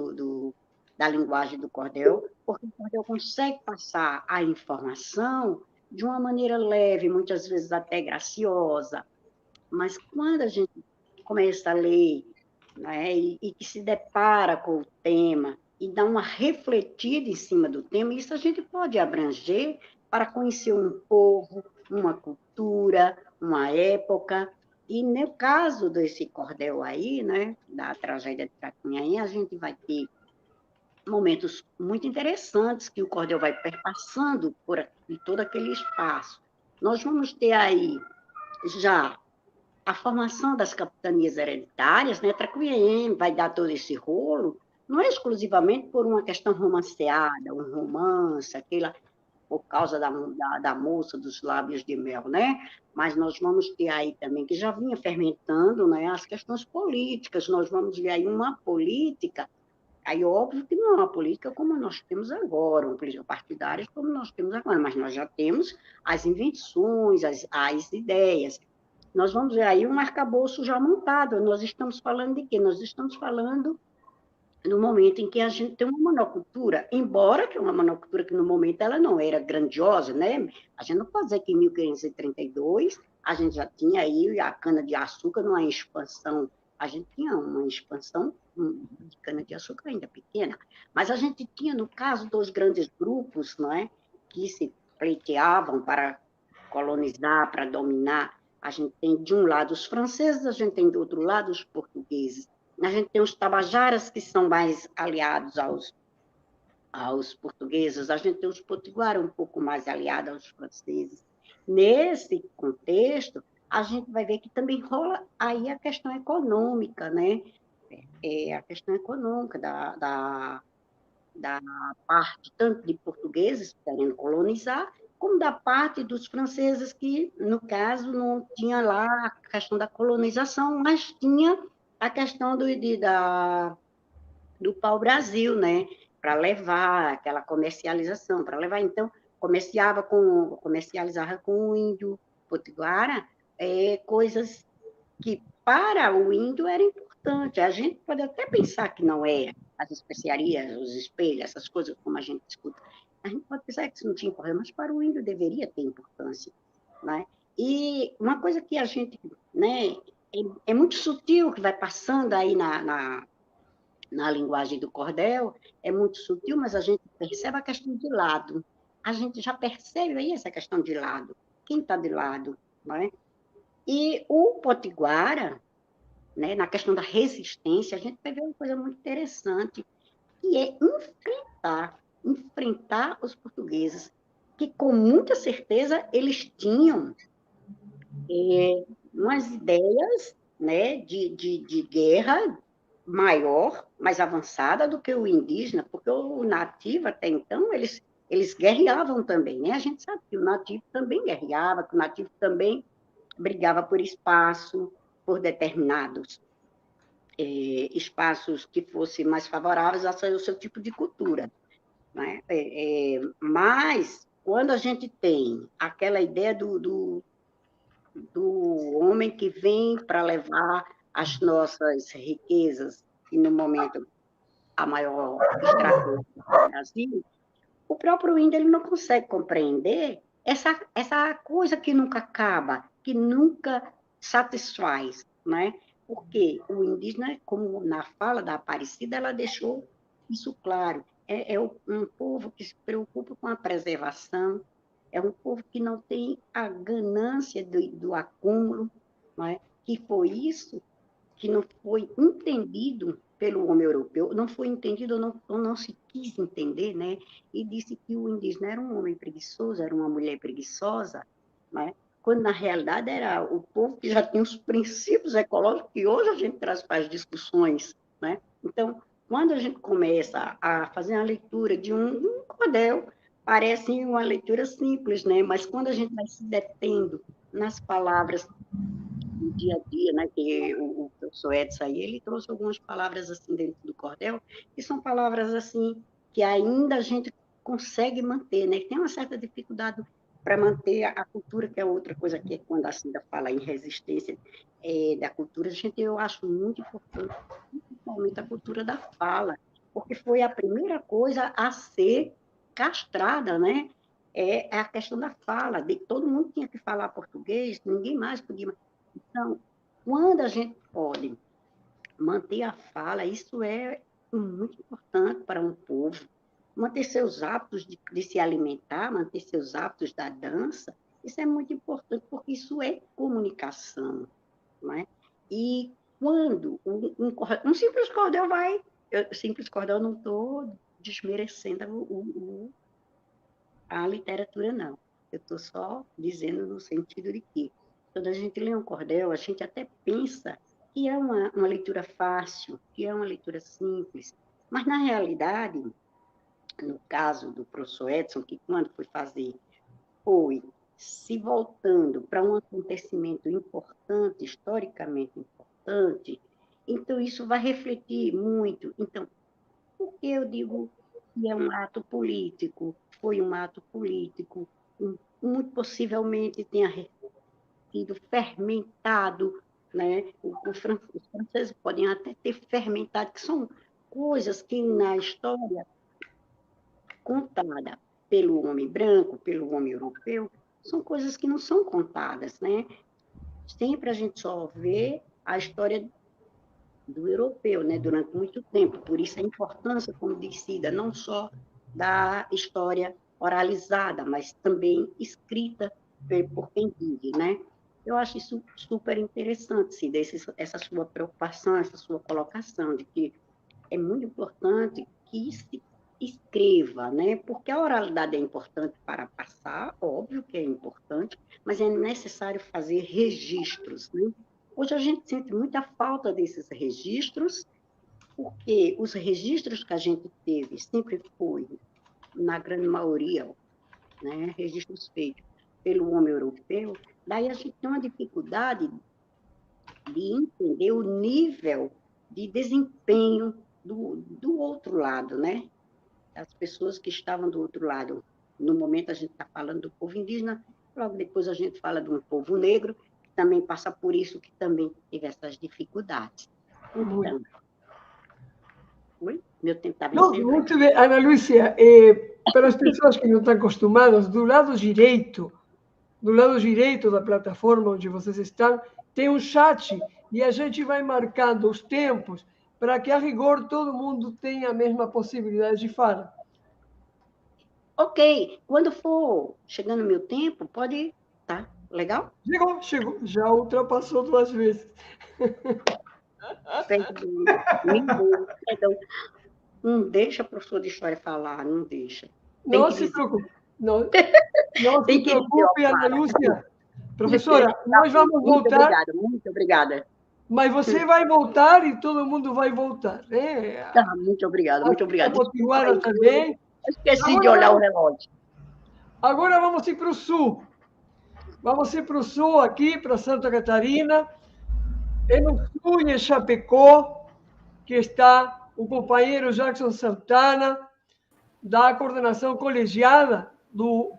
da linguagem do cordel, porque o cordel consegue passar a informação de uma maneira leve, muitas vezes até graciosa, mas quando a gente começa a ler, né, e que se depara com o tema e dá uma refletida em cima do tema, isso a gente pode abranger para conhecer um povo, uma cultura, uma época. E no caso desse cordel aí, né, da tragédia de Tracunhaém, a gente vai ter momentos muito interessantes que o cordel vai perpassando por todo aquele espaço. Nós vamos ter aí já a formação das capitanias hereditárias, né? Tracunhaém vai dar todo esse rolo, não é exclusivamente por uma questão romanceada, um romance, aquela por causa da moça dos lábios de mel, né? Mas nós vamos ter aí também, que já vinha fermentando, né, as questões políticas, nós vamos ver aí uma política, aí óbvio que não é uma política como nós temos agora, uma política partidária como nós temos agora, mas nós já temos as invenções, as ideias. Nós vamos ver aí um arcabouço já montado. Nós estamos falando de quê? Nós estamos falando no momento em que a gente tem uma monocultura, embora que uma monocultura que no momento ela não era grandiosa, né? A gente não pode dizer que em 1532 a gente já tinha aí a cana-de-açúcar numa expansão, a gente tinha uma expansão de cana-de-açúcar ainda pequena, mas a gente tinha, no caso dos grandes grupos, não é? Que se pleiteavam para colonizar, para dominar, a gente tem de um lado os franceses, a gente tem do outro lado os portugueses. A gente tem os tabajaras, que são mais aliados aos portugueses, a gente tem os potiguaras um pouco mais aliados aos franceses. Nesse contexto, a gente vai ver que também rola aí a questão econômica, né? A questão econômica da parte tanto de portugueses querendo colonizar, como da parte dos franceses, que, no caso, não tinha lá a questão da colonização, mas tinha a questão do pau-brasil, né? Para levar aquela comercialização, para levar, então, comercializava com o índio potiguara coisas que para o índio era importante. A gente pode até pensar que não é, as especiarias, os espelhos, essas coisas como a gente escuta. A gente pode pensar que isso não tinha importância, mas para o índio deveria ter importância, né? E uma coisa que a gente, né, é muito sutil, que vai passando aí na linguagem do cordel, é muito sutil, mas a gente percebe a questão de lado. A gente já percebe aí essa questão de lado. Quem está de lado, não é? E o potiguara, né, na questão da resistência, a gente vai ver uma coisa muito interessante, que é enfrentar os portugueses, que com muita certeza eles tinham umas ideias, né, de guerra maior, mais avançada do que o indígena, porque o nativo, até então, eles guerreavam também, né? A gente sabe que o nativo também guerreava, que o nativo também brigava por espaço, por determinados espaços que fossem mais favoráveis ao seu tipo de cultura, né? Mas, quando a gente tem aquela ideia do homem que vem para levar as nossas riquezas, e no momento a maior estratégia do Brasil, o próprio índio ele não consegue compreender essa coisa que nunca acaba, que nunca satisfaz, né? Porque o indígena, como na fala da Aparecida, ela deixou isso claro. Um povo que se preocupa com a preservação, é um povo que não tem a ganância do acúmulo, não é? Que foi isso que não foi entendido pelo homem europeu, não foi entendido ou não se quis entender, né? E disse que o indígena era um homem preguiçoso, era uma mulher preguiçosa, né? Quando, na realidade, era o povo que já tinha os princípios ecológicos que hoje a gente traz para as discussões, né? Então, quando a gente começa a fazer a leitura de um cordel, parece uma leitura simples, né? Mas quando a gente vai se detendo nas palavras do dia a dia, né, que o professor Edson aí, ele trouxe algumas palavras assim dentro do cordel, que são palavras assim que ainda a gente consegue manter, né? Tem uma certa dificuldade para manter a cultura, que é outra coisa que quando a Cida fala em resistência da cultura, eu acho muito importante, principalmente a cultura da fala, porque foi a primeira coisa a ser castrada, né? É a questão da fala, todo mundo tinha que falar português, ninguém mais podia. Então, quando a gente pode manter a fala, isso é muito importante para um povo. Manter seus hábitos de se alimentar, manter seus hábitos da dança, isso é muito importante, porque isso é comunicação, não é? E quando um simples cordel simples cordel, não estou desmerecendo a literatura, não. Eu estou só dizendo no sentido de que, quando a gente lê um cordel, a gente até pensa que é uma leitura fácil, que é uma leitura simples, mas, na realidade, no caso do professor Edson, que quando foi fazer, foi se voltando para um acontecimento importante, historicamente importante, então isso vai refletir muito. Então, por que eu digo que é um ato político? Foi um ato político, muito possivelmente tenha sido fermentado, né? Os franceses podem até ter fermentado, que são coisas que na história contada pelo homem branco, pelo homem europeu, são coisas que não são contadas, né? Sempre a gente só vê a história do europeu, né, durante muito tempo. Por isso a importância, como disse Cida, não só da história oralizada, mas também escrita por quem vive, né? Eu acho isso super interessante, Cida, essa sua preocupação, essa sua colocação de que é muito importante que se escreva, né? Porque a oralidade é importante para passar, óbvio que é importante, mas é necessário fazer registros, né? Hoje a gente sente muita falta desses registros, porque os registros que a gente teve sempre foi, na grande maioria, né, registros feitos pelo homem europeu, daí a gente tem uma dificuldade de entender o nível de desempenho do outro lado, né? As pessoas que estavam do outro lado. No momento a gente está falando do povo indígena, logo depois a gente fala de um povo negro, que também passa por isso, que também teve essas dificuldades. Então, meu tempo está vencendo. Não, muito bem, Ana Lúcia, para as pessoas que não estão acostumadas, do lado direito da plataforma onde vocês estão, tem um chat e a gente vai marcando os tempos para que, a rigor, todo mundo tenha a mesma possibilidade de fala. Ok, quando for chegando o meu tempo, pode ir, tá? Legal? Chegou, já ultrapassou 2 vezes. Perdão. Não deixa a professora de história falar, não deixa. Não se preocupe. Não se preocupe, Ana Lúcia. Professora, nós vamos voltar. Muito obrigada. Mas você vai voltar e todo mundo vai voltar. Né? Muito obrigada, muito obrigada. A Potiguara também. Esqueci de olhar o relógio. Agora vamos ir para o sul. Vamos ir para o sul, aqui, para Santa Catarina. É no sul, em Chapecó, que está o companheiro Jackson Santana, da coordenação colegiada do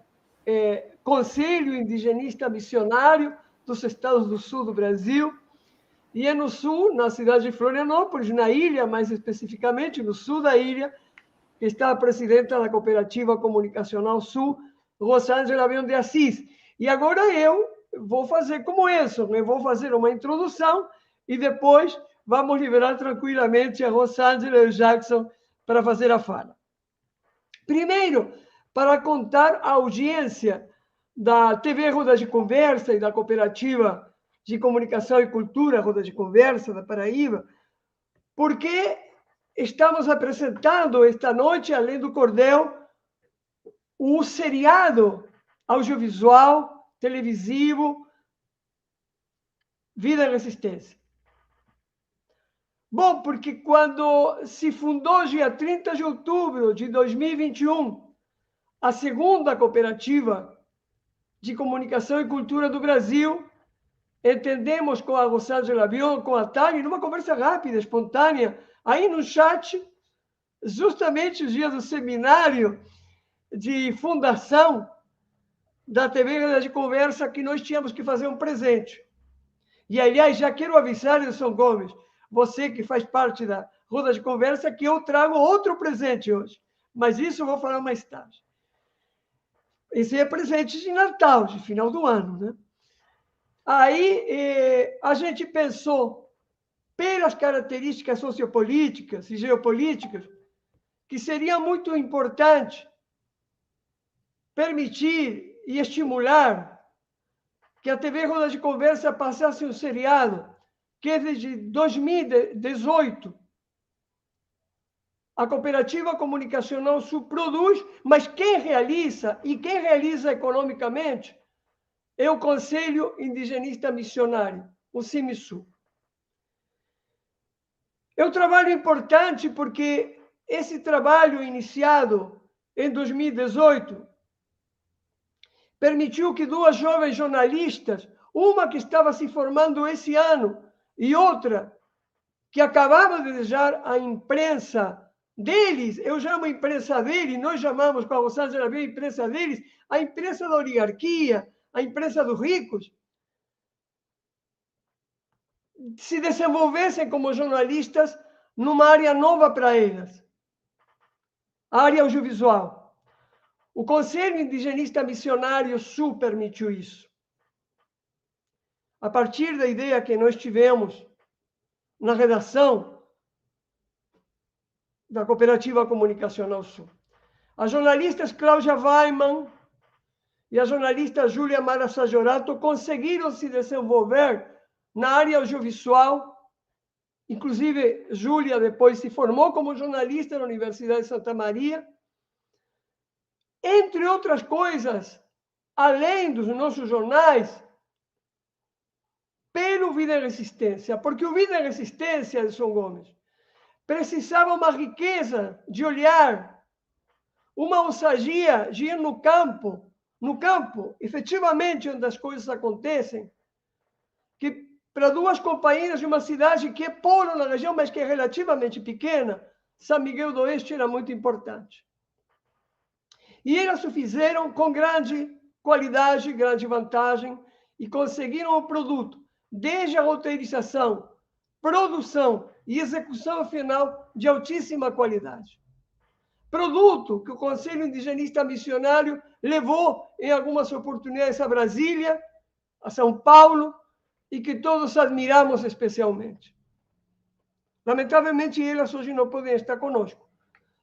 Conselho Indigenista Missionário dos Estados do Sul do Brasil. E é no sul, na cidade de Florianópolis, na ilha, mais especificamente no sul da ilha, que está a presidenta da Cooperativa Comunicacional Sul, Rosângela Avião de Assis. E agora eu vou fazer como isso, eu vou fazer uma introdução e depois vamos liberar tranquilamente a Rosângela e o Jackson para fazer a fala. Primeiro, para contar à audiência da TV Roda de Conversa e da Cooperativa de Comunicação e Cultura Roda de Conversa da Paraíba, porque estamos apresentando esta noite, além do cordel, um seriado audiovisual, televisivo, Vida e Resistência. Bom, porque quando se fundou, dia 30 de outubro de 2021, a segunda cooperativa de comunicação e cultura do Brasil, entendemos com a Rosângela Avião, com a Tânia, numa conversa rápida, espontânea, aí no chat, justamente os dias do seminário de fundação da TV Roda de Conversa, que nós tínhamos que fazer um presente. E, aliás, já quero avisar, Edson Gomes, você que faz parte da Roda de Conversa, que eu trago outro presente hoje. Mas isso eu vou falar mais tarde. Esse é presente de Natal, de final do ano, né? Aí a gente pensou, pelas características sociopolíticas e geopolíticas, que seria muito importante permitir e estimular que a TV Roda de Conversa passasse um seriado que é desde 2018 a Cooperativa Comunicacional Sul produz, mas quem realiza economicamente é o Conselho Indigenista Missionário, o CIMISU. É um trabalho importante porque esse trabalho iniciado em 2018 permitiu que duas jovens jornalistas, uma que estava se formando esse ano e outra que acabava de deixar a imprensa deles, eu chamo a imprensa deles, nós chamamos com a Rosângela a imprensa deles, a imprensa da oligarquia, a imprensa dos ricos, se desenvolvessem como jornalistas numa área nova para elas, a área audiovisual. O Conselho Indigenista Missionário Sul permitiu isso. A partir da ideia que nós tivemos na redação da Cooperativa Comunicacional Sul. As jornalistas Cláudia Weiman e a jornalista Júlia Mara Sajorato conseguiram se desenvolver na área audiovisual. Inclusive, Júlia depois se formou como jornalista na Universidade de Santa Maria. Entre outras coisas, além dos nossos jornais, pelo Vida e Resistência, porque o Vida e Resistência, Edson Gomes, precisava uma riqueza de olhar, uma ousadia de ir no campo, efetivamente, onde as coisas acontecem, que para duas companheiras de uma cidade que é polo na região, mas que é relativamente pequena, São Miguel do Oeste era muito importante. E elas o fizeram com grande qualidade, grande vantagem, e conseguiram o produto, desde a roteirização, produção e execução final de altíssima qualidade. Produto que o Conselho Indigenista Missionário levou em algumas oportunidades a Brasília, a São Paulo, e que todos admiramos especialmente. Lamentavelmente, elas hoje não podem estar conosco.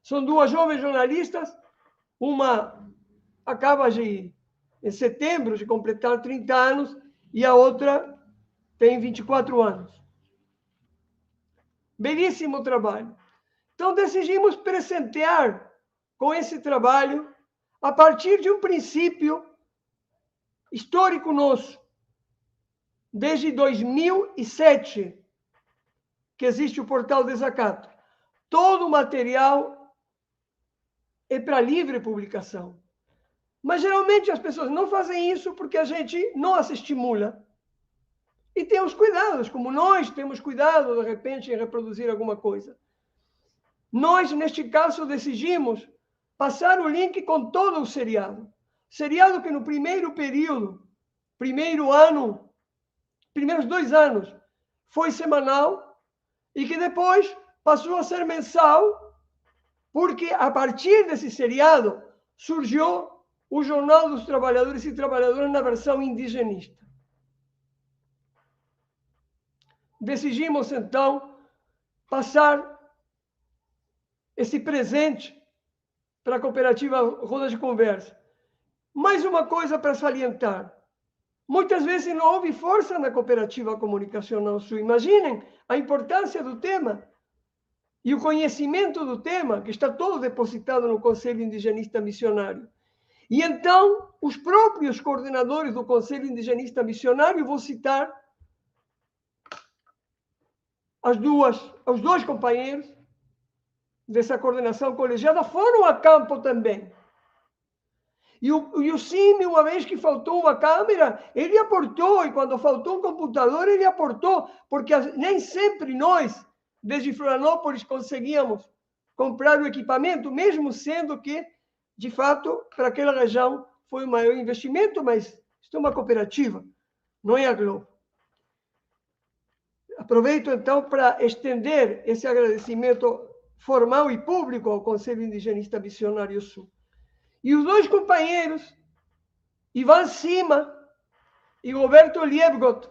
São duas jovens jornalistas, uma acaba em setembro de completar 30 anos e a outra tem 24 anos. Belíssimo trabalho. Então, decidimos presentear com esse trabalho a partir de um princípio histórico nosso. Desde 2007, que existe o portal Desacato. Todo o material é para livre publicação. Mas, geralmente, as pessoas não fazem isso porque a gente não as estimula. E tem os cuidados, como nós temos cuidado, de repente, em reproduzir alguma coisa. Nós, neste caso, decidimos passar o link com todo o seriado. Seriado que no primeiro período, primeiro ano, primeiros 2 anos, foi semanal e que depois passou a ser mensal, porque a partir desse seriado surgiu o Jornal dos Trabalhadores e Trabalhadoras na versão indigenista. Decidimos, então, passar esse presente para a cooperativa Roda de Conversa. Mais uma coisa para salientar. Muitas vezes não houve força na cooperativa comunicacional sul. Imaginem a importância do tema e o conhecimento do tema, que está todo depositado no Conselho Indigenista Missionário. E então, os próprios coordenadores do Conselho Indigenista Missionário, vou citar os 2 companheiros dessa coordenação colegiada, foram a campo também. E o CIMI, uma vez que faltou uma câmera, ele aportou, e quando faltou um computador, ele aportou, porque nem sempre nós, desde Florianópolis, conseguíamos comprar o equipamento, mesmo sendo que, de fato, para aquela região foi o maior investimento, mas isso é uma cooperativa, não é a Globo. Aproveito, então, para estender esse agradecimento formal e público ao Conselho Indigenista Missionário Sul. E os 2 companheiros, Ivan Sima e Roberto Liebgot,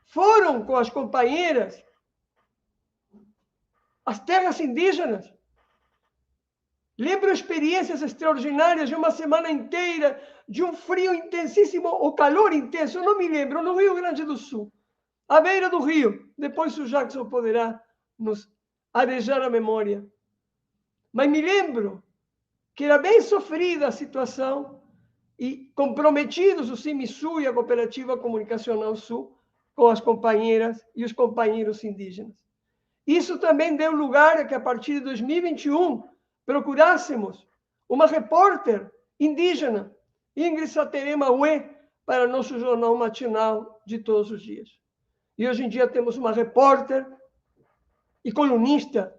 foram com as companheiras às terras indígenas. Lembro experiências extraordinárias de uma semana inteira, de um frio intensíssimo, ou calor intenso, eu não me lembro, no Rio Grande do Sul, à beira do rio. Depois o Jackson poderá nos arejar a memória. Mas me lembro que era bem sofrida a situação e comprometidos o CIMI Sul e a Cooperativa Comunicacional Sul com as companheiras e os companheiros indígenas. Isso também deu lugar a que, a partir de 2021, procurássemos uma repórter indígena, Ingrid Saterema Ué, para nosso jornal matinal de todos os dias. E hoje em dia temos uma repórter e colunista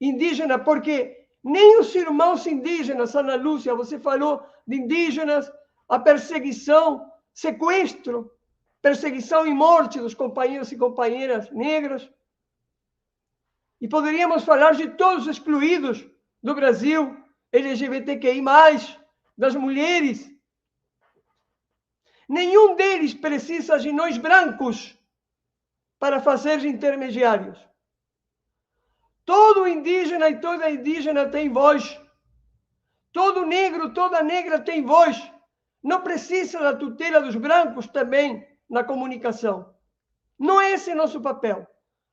indígena, porque nem os irmãos indígenas, Ana Lúcia, você falou de indígenas, a perseguição, sequestro, perseguição e morte dos companheiros e companheiras negras. E poderíamos falar de todos os excluídos do Brasil, LGBTQI+, das mulheres. Nenhum deles precisa de nós brancos para fazer de intermediários. Todo indígena e toda indígena tem voz. Todo negro, toda negra tem voz. Não precisa da tutela dos brancos também na comunicação. Não é esse nosso papel.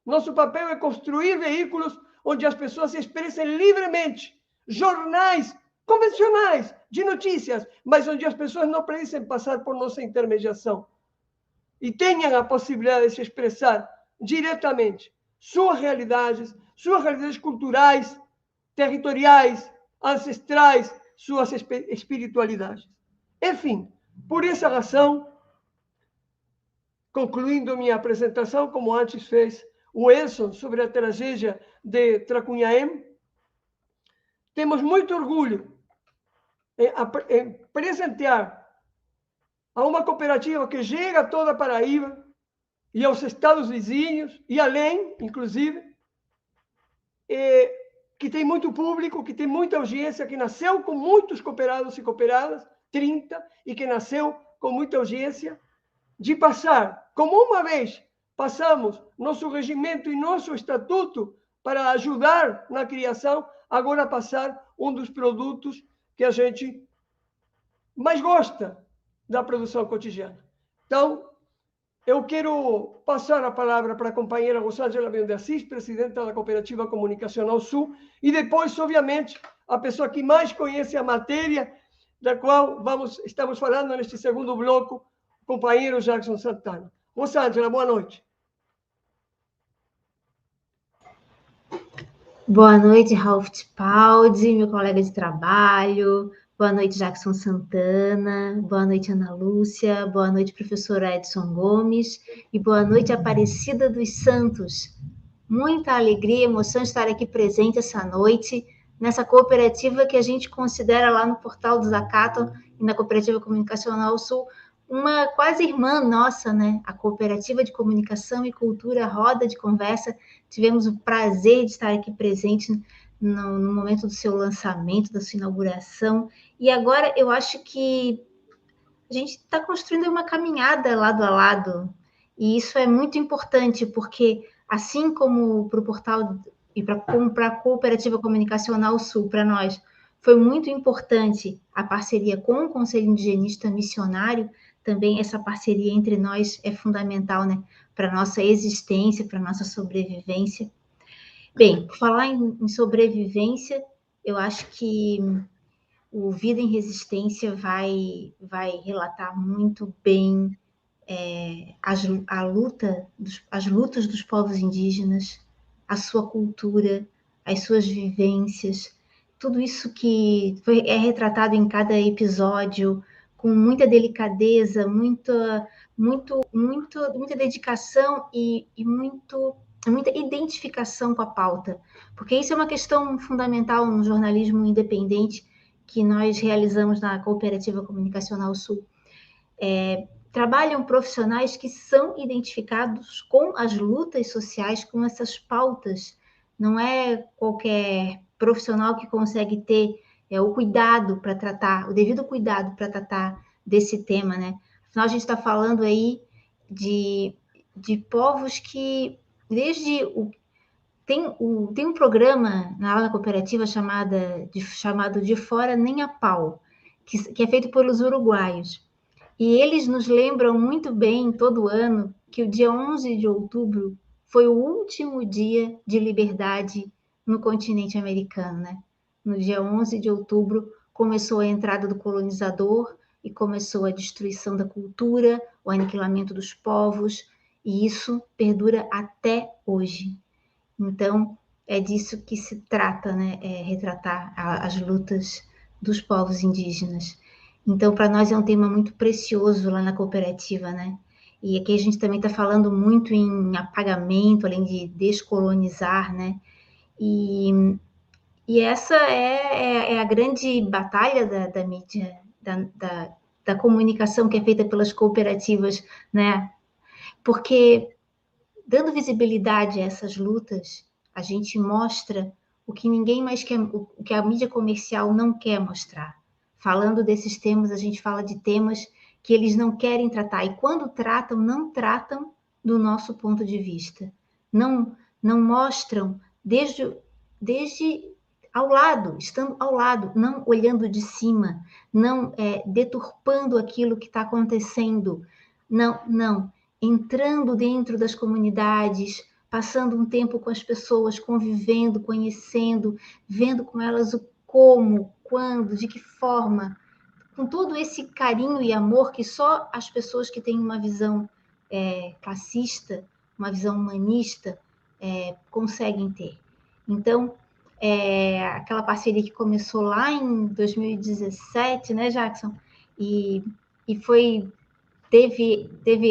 Nosso papel é construir veículos onde as pessoas se expressem livremente. Jornais convencionais de notícias, mas onde as pessoas não precisem passar por nossa intermediação. E tenham a possibilidade de se expressar diretamente suas realidades culturais, territoriais, ancestrais, suas espiritualidades. Enfim, por essa razão, concluindo minha apresentação, como antes fez o Edson sobre a tragédia de Tracunhaém, temos muito orgulho em presentear a uma cooperativa que chega a toda a Paraíba e aos estados vizinhos, e além, inclusive, que tem muito público, que tem muita audiência, que nasceu com muitos cooperados e cooperadas, 30, e que nasceu com muita audiência, de passar, como uma vez passamos nosso regimento e nosso estatuto para ajudar na criação, agora passar um dos produtos que a gente mais gosta da produção cotidiana. Então, eu quero passar a palavra para a companheira Rosângela Leão de Assis, presidenta da Cooperativa Comunicacional Sul, e depois, obviamente, a pessoa que mais conhece a matéria, da qual estamos falando neste segundo bloco, o companheiro Jackson Santana. Rosângela, boa noite. Boa noite, Ralph Tipaldi, meu colega de trabalho. Boa noite, Jackson Santana. Boa noite, Ana Lúcia. Boa noite, professor Edson Gomes. E boa noite, Aparecida dos Santos. Muita alegria e emoção estar aqui presente essa noite, nessa cooperativa que a gente considera lá no portal do Zacaton e na Cooperativa Comunicacional Sul, uma quase irmã nossa, né? A Cooperativa de Comunicação e Cultura Roda de Conversa. Tivemos o prazer de estar aqui presente no momento do seu lançamento, da sua inauguração. E agora eu acho que a gente está construindo uma caminhada lado a lado. E isso é muito importante, porque assim como para o portal e para a Cooperativa Comunicacional Sul, para nós, foi muito importante a parceria com o Conselho Indigenista Missionário, também essa parceria entre nós é fundamental, né, para a nossa existência, para a nossa sobrevivência. Bem, por falar em sobrevivência, eu acho que o Vida em Resistência vai relatar muito bem as lutas dos povos indígenas, a sua cultura, as suas vivências, tudo isso que é retratado em cada episódio com muita delicadeza, muita dedicação e muita identificação com a pauta, porque isso é uma questão fundamental no jornalismo independente que nós realizamos na Cooperativa Comunicacional Sul. Trabalham profissionais que são identificados com as lutas sociais, com essas pautas. Não é qualquer profissional que consegue ter o cuidado para tratar, o devido cuidado para tratar desse tema, né? Afinal, a gente está falando aí de povos que, tem um programa na cooperativa chamado De Fora Nem a Pau, que é feito pelos uruguaios. E eles nos lembram muito bem, todo ano, que o dia 11 de outubro foi o último dia de liberdade no continente americano, né? No dia 11 de outubro começou a entrada do colonizador e começou a destruição da cultura, o aniquilamento dos povos, e isso perdura até hoje. Então, é disso que se trata, né? É retratar as lutas dos povos indígenas. Então, para nós é um tema muito precioso lá na cooperativa, né? E aqui a gente também está falando muito em apagamento, além de descolonizar, né? E essa é a grande batalha da mídia, da comunicação que é feita pelas cooperativas, né? Porque dando visibilidade a essas lutas, a gente mostra o que ninguém mais quer, o que a mídia comercial não quer mostrar. Falando desses temas, a gente fala de temas que eles não querem tratar, e quando tratam, não tratam do nosso ponto de vista. Não mostram desde ao lado, estando ao lado, não olhando de cima, não deturpando aquilo que está acontecendo. Não. Entrando dentro das comunidades, passando um tempo com as pessoas, convivendo, conhecendo, vendo com elas o como, quando, de que forma, com todo esse carinho e amor que só as pessoas que têm uma visão classista, uma visão humanista, conseguem ter. Então, aquela parceria que começou lá em 2017, né, Jackson? E teve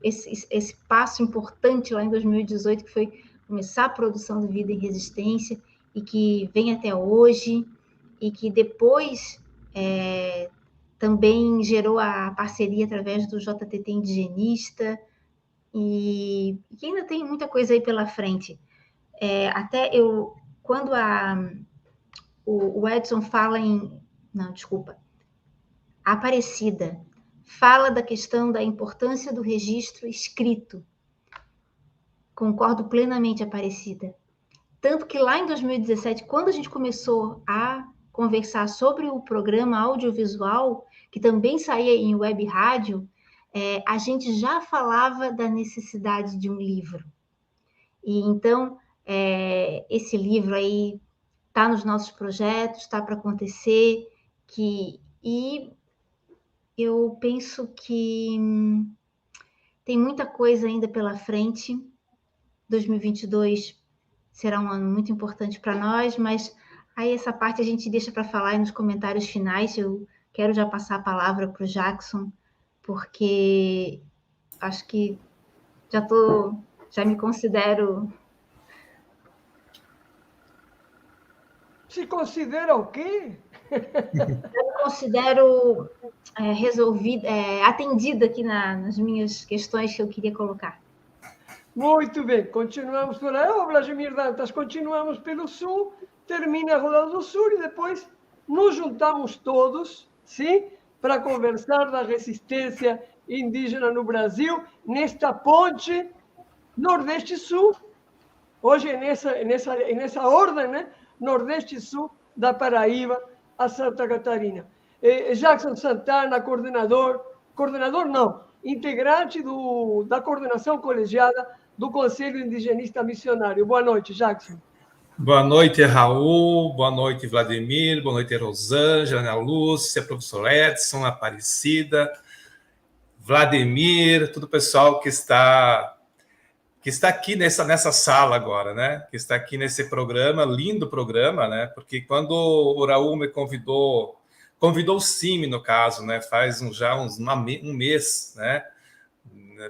esse passo importante lá em 2018, que foi começar a produção do Vida em Resistência, e que vem até hoje, e que depois também gerou a parceria através do JTT Indigenista, e que ainda tem muita coisa aí pela frente. Quando o Edson fala não, desculpa, a Aparecida fala da questão da importância do registro escrito. Concordo plenamente, Aparecida. Tanto que lá em 2017, quando a gente começou a conversar sobre o programa audiovisual, que também saía em web rádio, a gente já falava da necessidade de um livro. E então, esse livro aí está nos nossos projetos, está para acontecer, e eu penso que tem muita coisa ainda pela frente. 2022 será um ano muito importante para nós, mas aí essa parte a gente deixa para falar aí nos comentários finais. Eu quero já passar a palavra para o Jackson, porque acho que já me considero... Se considera o quê? Eu me considero resolvida, atendida aqui nas minhas questões que eu queria colocar. Muito bem, continuamos por aí. Vladimir Dantas, continuamos pelo sul, termina a Rodada do Sul e depois nos juntamos todos, sim, para conversar da resistência indígena no Brasil, nesta ponte Nordeste-Sul, hoje nessa ordem, né? Nordeste-Sul, da Paraíba a Santa Catarina. Jackson Santana, coordenador não, integrante da coordenação colegiada do Conselho Indigenista Missionário. Boa noite, Jackson. Boa noite, Raul. Boa noite, Vladimir. Boa noite, Rosângela, Ana Lúcia, professor Edson, Aparecida, Vladimir, todo o pessoal que está aqui nessa sala agora, né? Que está aqui nesse programa, lindo programa, né? Porque quando o Raul me convidou o CIMI, no caso, né? Faz um mês, né?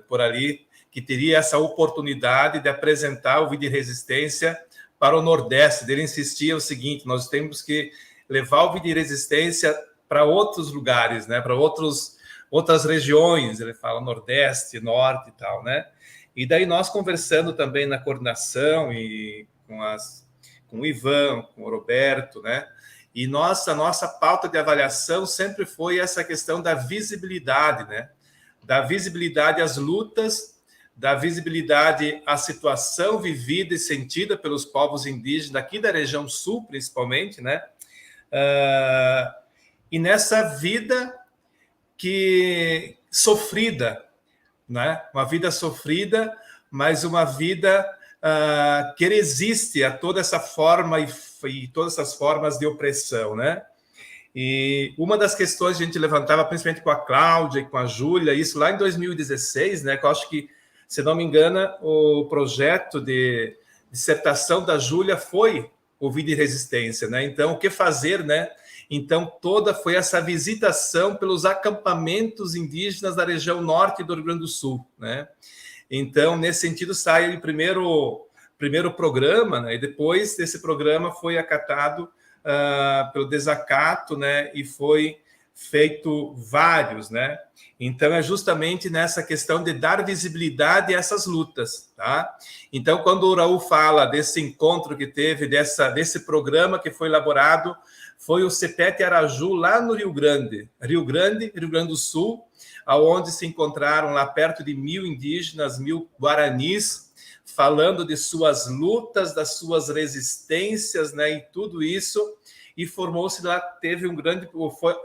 Por ali, que teria essa oportunidade de apresentar o Vida e Resistência para o Nordeste. Ele insistia o seguinte: nós temos que levar o Vida e Resistência para outros lugares, né? Para outras regiões. Ele fala Nordeste, Norte e tal, né? E daí nós conversando também na coordenação e com o Ivan, com o Roberto, né? E a nossa pauta de avaliação sempre foi essa questão da visibilidade, né? Da visibilidade às lutas, da visibilidade à situação vivida e sentida pelos povos indígenas daqui da região sul, principalmente, né? E nessa vida que sofrida, né? Uma vida sofrida, mas uma vida que resiste a toda essa forma e todas essas formas de opressão, né? E uma das questões que a gente levantava, principalmente com a Cláudia e com a Júlia, isso lá em 2016, né? Que eu acho que, se não me engano, o projeto de dissertação da Júlia foi o Vida e Resistência, né? Então, o que fazer, né? Então, foi essa visitação pelos acampamentos indígenas da região norte do Rio Grande do Sul, né? Então, nesse sentido, sai o primeiro programa, né? E depois desse programa foi acatado pelo desacato, né? E foi feito vários, né? Então, é justamente nessa questão de dar visibilidade a essas lutas, tá? Então, quando o Raul fala desse encontro que teve, desse programa que foi elaborado, foi o CEPET Araju, lá no Rio Grande do Sul, aonde se encontraram lá perto de 1.000 indígenas, 1.000 guaranis, falando de suas lutas, das suas resistências, né, e tudo isso, e formou-se lá, teve um grande,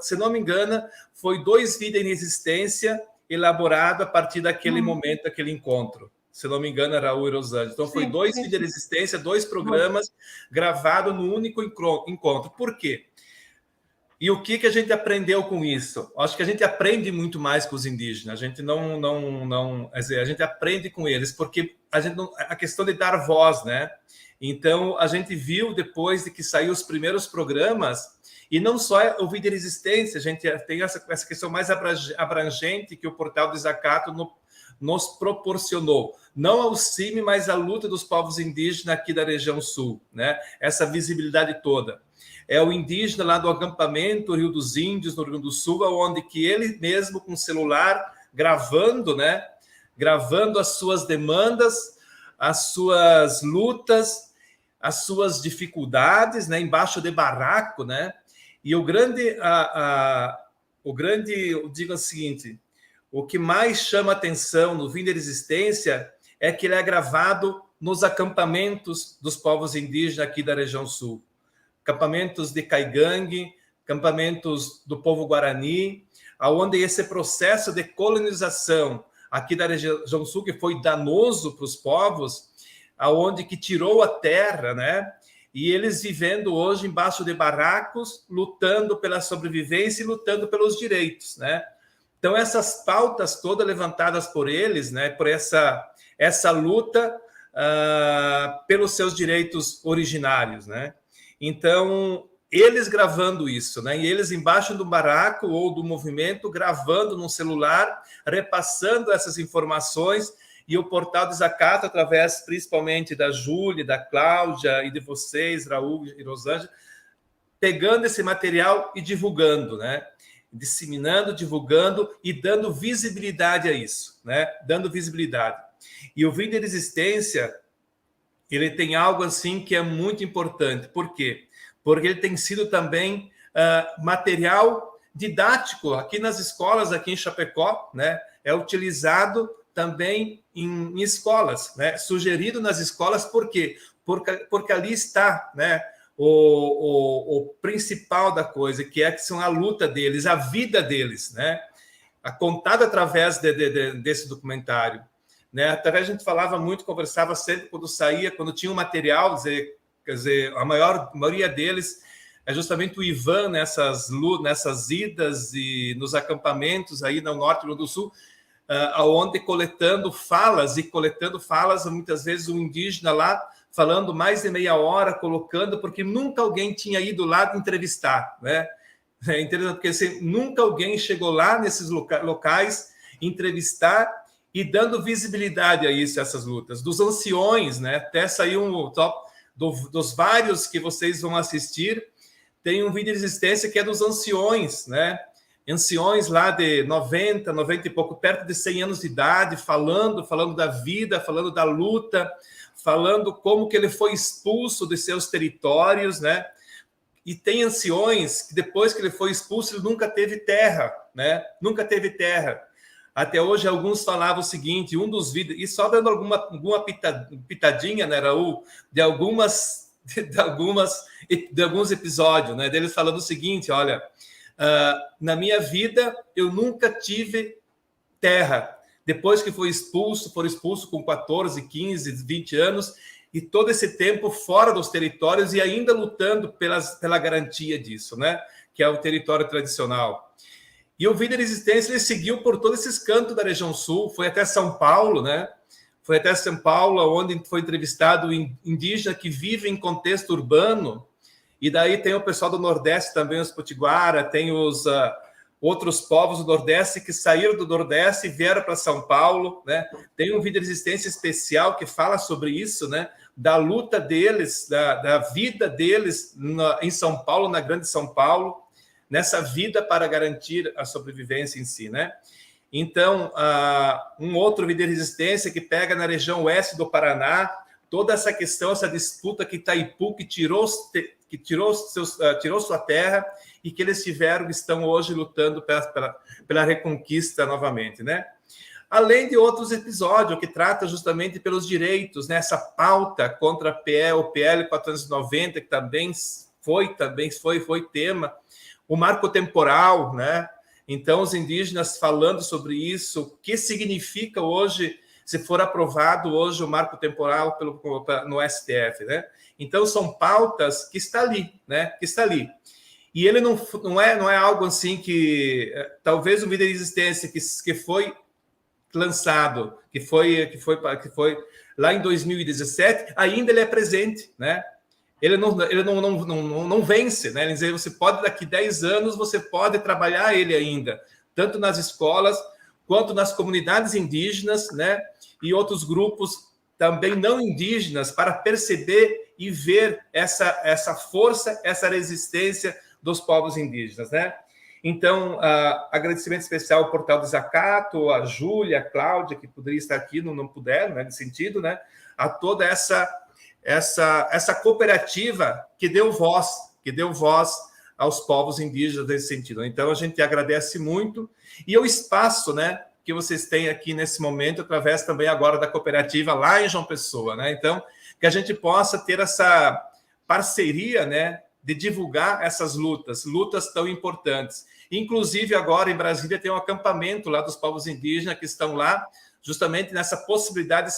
se não me engano, foi 2 Vida em Resistência elaborado a partir daquele momento, daquele encontro. Se não me engano, Raul e Rosângela. Então, foi 2 Vida em Resistência, 2 programas gravados no único encontro. Por quê? E o que a gente aprendeu com isso? Acho que a gente aprende muito mais com os indígenas. A gente a gente aprende com eles, porque a questão de dar voz, né? Então, a gente viu depois de que saiu os primeiros programas, e não só o Vida e Resistência, a gente tem essa questão mais abrangente que o Portal do Desacato nos proporcionou. Não ao CIMI, mas à luta dos povos indígenas aqui da região sul, né? Essa visibilidade toda. É o indígena lá do acampamento Rio dos Índios, no Rio Grande do Sul, onde que ele mesmo com o celular, gravando, né? Gravando as suas demandas, as suas lutas, as suas dificuldades, né? Embaixo de barraco, né? E o grande, eu digo o seguinte: o que mais chama atenção no Vida e Resistência é que ele é gravado nos acampamentos dos povos indígenas aqui da região sul. Acampamentos de Caigangue, acampamentos do povo Guarani, onde esse processo de colonização aqui da região sul, que foi danoso para os povos, aonde que tirou a terra, né? E eles vivendo hoje embaixo de barracos, lutando pela sobrevivência e lutando pelos direitos, né? Então, essas pautas todas levantadas por eles, né, por essa luta pelos seus direitos originários, né? Então, eles gravando isso, né? E eles embaixo do barraco ou do movimento, gravando no celular, repassando essas informações, e o Portal Desacato, através principalmente da Júlia, da Cláudia e de vocês, Raul e Rosângela, pegando esse material e divulgando, né? Disseminando, divulgando e dando visibilidade a isso, né? Dando visibilidade. E o Vida e Resistência, ele tem algo assim que é muito importante. Por quê? Porque ele tem sido também material didático aqui nas escolas, aqui em Chapecó, né? É utilizado também em escolas, né? Sugerido nas escolas, por quê? Porque ali está, né? O principal da coisa, que são a luta deles, a vida deles, né? Contada através desse documentário, né? Através a gente falava muito, conversava sempre quando saía, quando tinha um material, quer dizer, a maioria deles é justamente o Ivan nessas idas e nos acampamentos aí no norte e no do sul, onde coletando falas, muitas vezes o indígena lá falando mais de meia hora, colocando, porque nunca alguém tinha ido lá entrevistar, né? É interessante, porque assim, nunca alguém chegou lá nesses locais entrevistar e dando visibilidade a isso, essas lutas. Dos anciões, né? Até saiu um top dos vários que vocês vão assistir, tem um vídeo de resistência que é dos anciões, né? Anciões lá de 90 e pouco, perto de 100 anos de idade, falando da vida, falando da luta, falando como que ele foi expulso de seus territórios, né? E tem anciões que depois que ele foi expulso, ele nunca teve terra, né? Nunca teve terra. Até hoje, alguns falavam o seguinte, um dos vídeos, e só dando alguma pitadinha, né, Raul, de alguns episódios, né, deles falando o seguinte, olha, na minha vida, eu nunca tive terra. Depois que foram expulsos com 14, 15, 20 anos, e todo esse tempo fora dos territórios e ainda lutando pela garantia disso, né, que é o território tradicional. E o Vida e Resistência ele seguiu por todos esses cantos da região sul, foi até São Paulo, né? Foi até São Paulo, onde foi entrevistado indígena que vive em contexto urbano. E daí tem o pessoal do Nordeste também, os Potiguara, tem os outros povos do Nordeste que saíram do Nordeste e vieram para São Paulo, né? Tem um Vida e Resistência especial que fala sobre isso, né? Da luta deles, da vida deles em São Paulo, na Grande São Paulo, nessa vida para garantir a sobrevivência em si, né? Então, um outro Vida e Resistência que pega na região oeste do Paraná, toda essa questão, essa disputa que Itaipu, que tirou sua terra e que eles estão hoje lutando pela reconquista novamente, né? Além de outros episódios que tratam justamente pelos direitos, né? Essa pauta contra o PL 490, que também foi tema, o marco temporal, né? Então, os indígenas falando sobre isso, o que significa hoje, se for aprovado hoje o marco temporal no STF, né? Então, são pautas que está ali, né? Que está ali. E ele não é algo assim que... Talvez o Vida e Resistência que foi lançado, que foi lá em 2017, ainda ele é presente, né? Ele não vence, né? Ele diz, você pode, daqui 10 anos, você pode trabalhar ele ainda, tanto nas escolas, quanto nas comunidades indígenas, né? E outros grupos também não indígenas, para perceber e ver essa força, essa resistência dos povos indígenas, né? Então, agradecimento especial ao Portal Desacato, a Júlia, a Cláudia, que poderia estar aqui, não puderam, né? Nesse sentido, né? A toda essa cooperativa que deu voz aos povos indígenas nesse sentido. Então, a gente agradece muito. E o espaço, né, que vocês têm aqui nesse momento, através também agora da cooperativa lá em João Pessoa, né? Então, que a gente possa ter essa parceria, né, de divulgar essas lutas tão importantes. Inclusive, agora em Brasília tem um acampamento lá dos povos indígenas que estão lá, justamente nessa possibilidade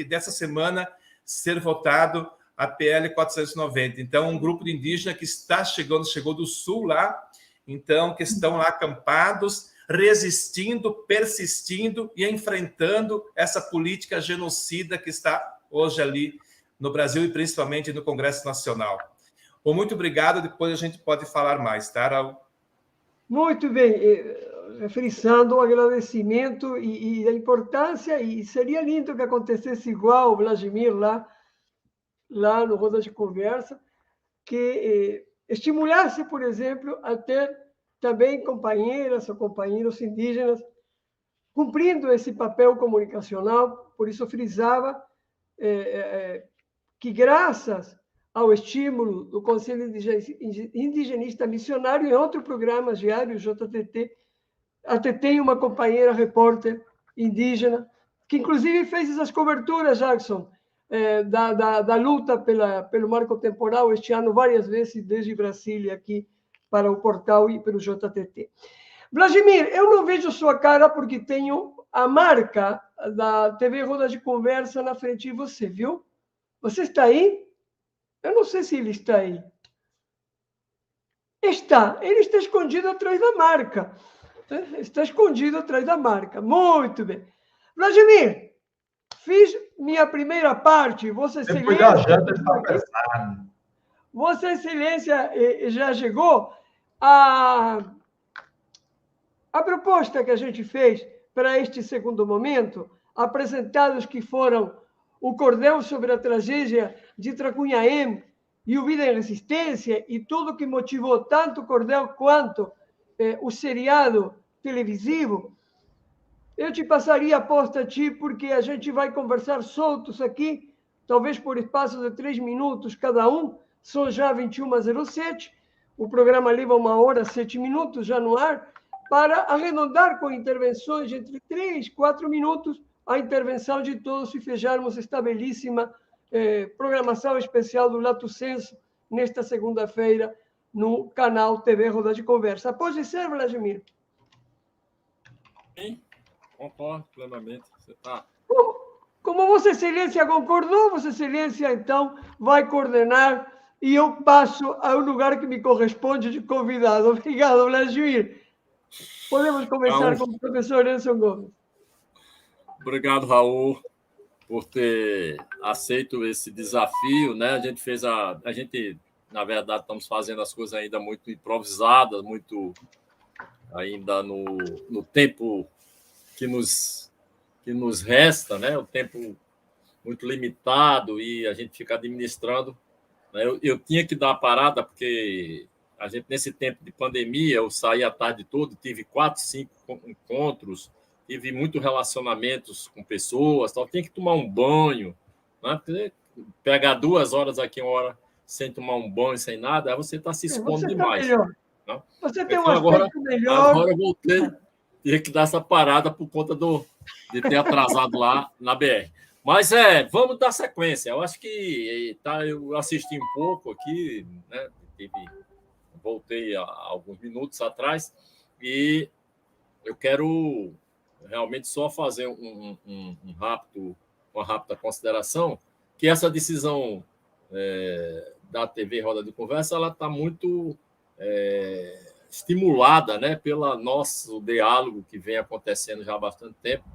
dessa semana ser votado a PL 490. Então, um grupo de indígenas que chegou do sul lá, então, que estão lá acampados, resistindo, persistindo e enfrentando essa política genocida que está hoje ali no Brasil e principalmente no Congresso Nacional. Bom, muito obrigado, depois a gente pode falar mais, tá, Raul? Muito bem, frisando o agradecimento e a importância, e seria lindo que acontecesse igual o Vladimir lá no Roda de Conversa, que estimulasse, por exemplo, a ter também companheiras ou companheiros indígenas cumprindo esse papel comunicacional. Por isso frisava que, graças ao estímulo do Conselho Indigenista Missionário e outro programa diário, JTT, até tem uma companheira repórter indígena, que inclusive fez essas coberturas, Jackson, da luta pelo marco temporal este ano, várias vezes, desde Brasília, aqui para o portal e pelo JTT. Vladimir, eu não vejo sua cara porque tenho a marca da TV Roda de Conversa na frente de você, viu? Você está aí? Eu não sei se ele está aí. Ele está escondido atrás da marca. Está escondido atrás da marca. Muito bem. Vladimir, fiz minha primeira parte. Vossa Depois da Excelência. janta está apressado. Vossa Excelência já chegou. A proposta que a gente fez para este segundo momento, apresentados que foram o cordel sobre a tragédia de Tracunhaém e o Vida em Resistência, e tudo que motivou tanto o cordel quanto o seriado televisivo, eu te passaria a posta a ti, porque a gente vai conversar soltos aqui, talvez por espaço de 3 minutos cada um, são já 21h07, o programa leva 1h, 7 minutos já no ar, para arredondar com intervenções entre 3 e 4 minutos, a intervenção de todos e fecharmos esta belíssima programação especial do Lato Senso nesta segunda-feira no canal TV Roda de Conversa. Pode ser, Vladimir? Sim, concordo plenamente. Você está... Como Vossa Excelência concordou, Vossa Excelência, então, vai coordenar e eu passo ao lugar que me corresponde de convidado. Obrigado, Vladimir. Podemos começar com o professor Edson Gomes. Obrigado, Raul, por ter aceito esse desafio, né? A gente, na verdade, estamos fazendo as coisas ainda muito improvisadas, muito ainda no tempo que nos resta, né? O tempo muito limitado e a gente fica administrando. Né? Eu tinha que dar uma parada porque a gente, nesse tempo de pandemia, eu saí a tarde toda, tive 4, 5 encontros, tive muitos relacionamentos com pessoas, tal. Tinha que tomar um banho, né? Pegar 2 horas aqui, 1 hora sem tomar um banho, sem nada, aí você está se expondo demais. Né? Você tem um aspecto melhor. Agora eu voltei, tinha que dar essa parada por conta de ter atrasado lá na BR. Mas vamos dar sequência. Eu acho que eu assisti um pouco aqui, né? Voltei há alguns minutos atrás e eu quero realmente só fazer uma rápida consideração, que essa decisão da TV Roda de Conversa ela está muito estimulada, né, pelo nosso diálogo que vem acontecendo já há bastante tempo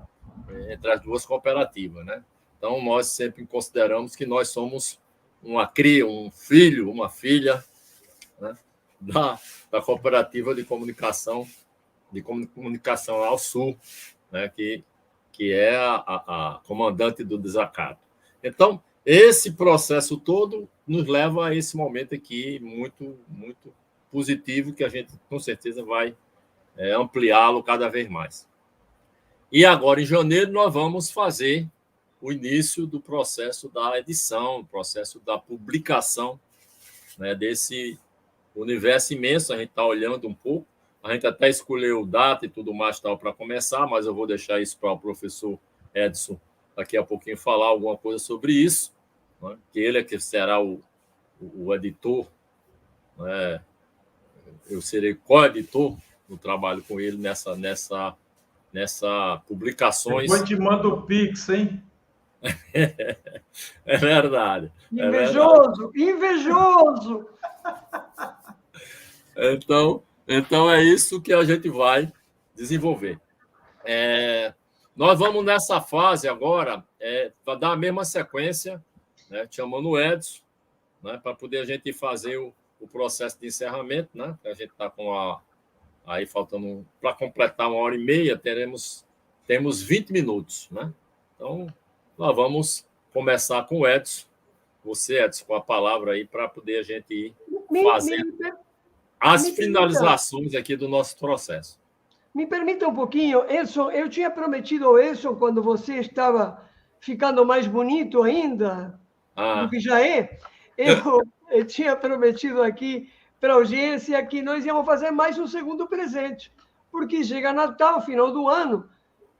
entre as duas cooperativas, né? Então, nós sempre consideramos que nós somos uma cria, um filho, uma filha, né, da cooperativa de comunicação ao Sul, né, que é a comandante do desacato. Então, esse processo todo nos leva a esse momento aqui muito, muito positivo, que a gente, com certeza, vai ampliá-lo cada vez mais. E agora, em janeiro, nós vamos fazer o início do processo da edição, o processo da publicação, né, desse universo imenso. A gente está olhando um pouco, a gente até escolheu data e tudo mais para começar, mas eu vou deixar isso para o professor Edson daqui a pouquinho falar alguma coisa sobre isso, né, que ele é que será o editor, né, eu serei co-editor no trabalho com ele nessa publicações. Depois te manda o Pix, hein? É verdade. Invejoso, invejoso! Então é isso que a gente vai desenvolver. Nós vamos nessa fase agora, para dar a mesma sequência, né, chamando o Edson, né, para poder a gente fazer o processo de encerramento, né? A gente está com aí faltando, para completar 1h30, temos 20 minutos, né? Então, nós vamos começar com o Edson. Você, Edson, com a palavra aí para poder a gente ir fazendo as finalizações aqui do nosso processo. Me permita um pouquinho, Edson, eu tinha prometido ao Edson, quando você estava ficando mais bonito ainda, do que já é, eu tinha prometido aqui para a audiência que nós íamos fazer mais um segundo presente, porque chega Natal, final do ano,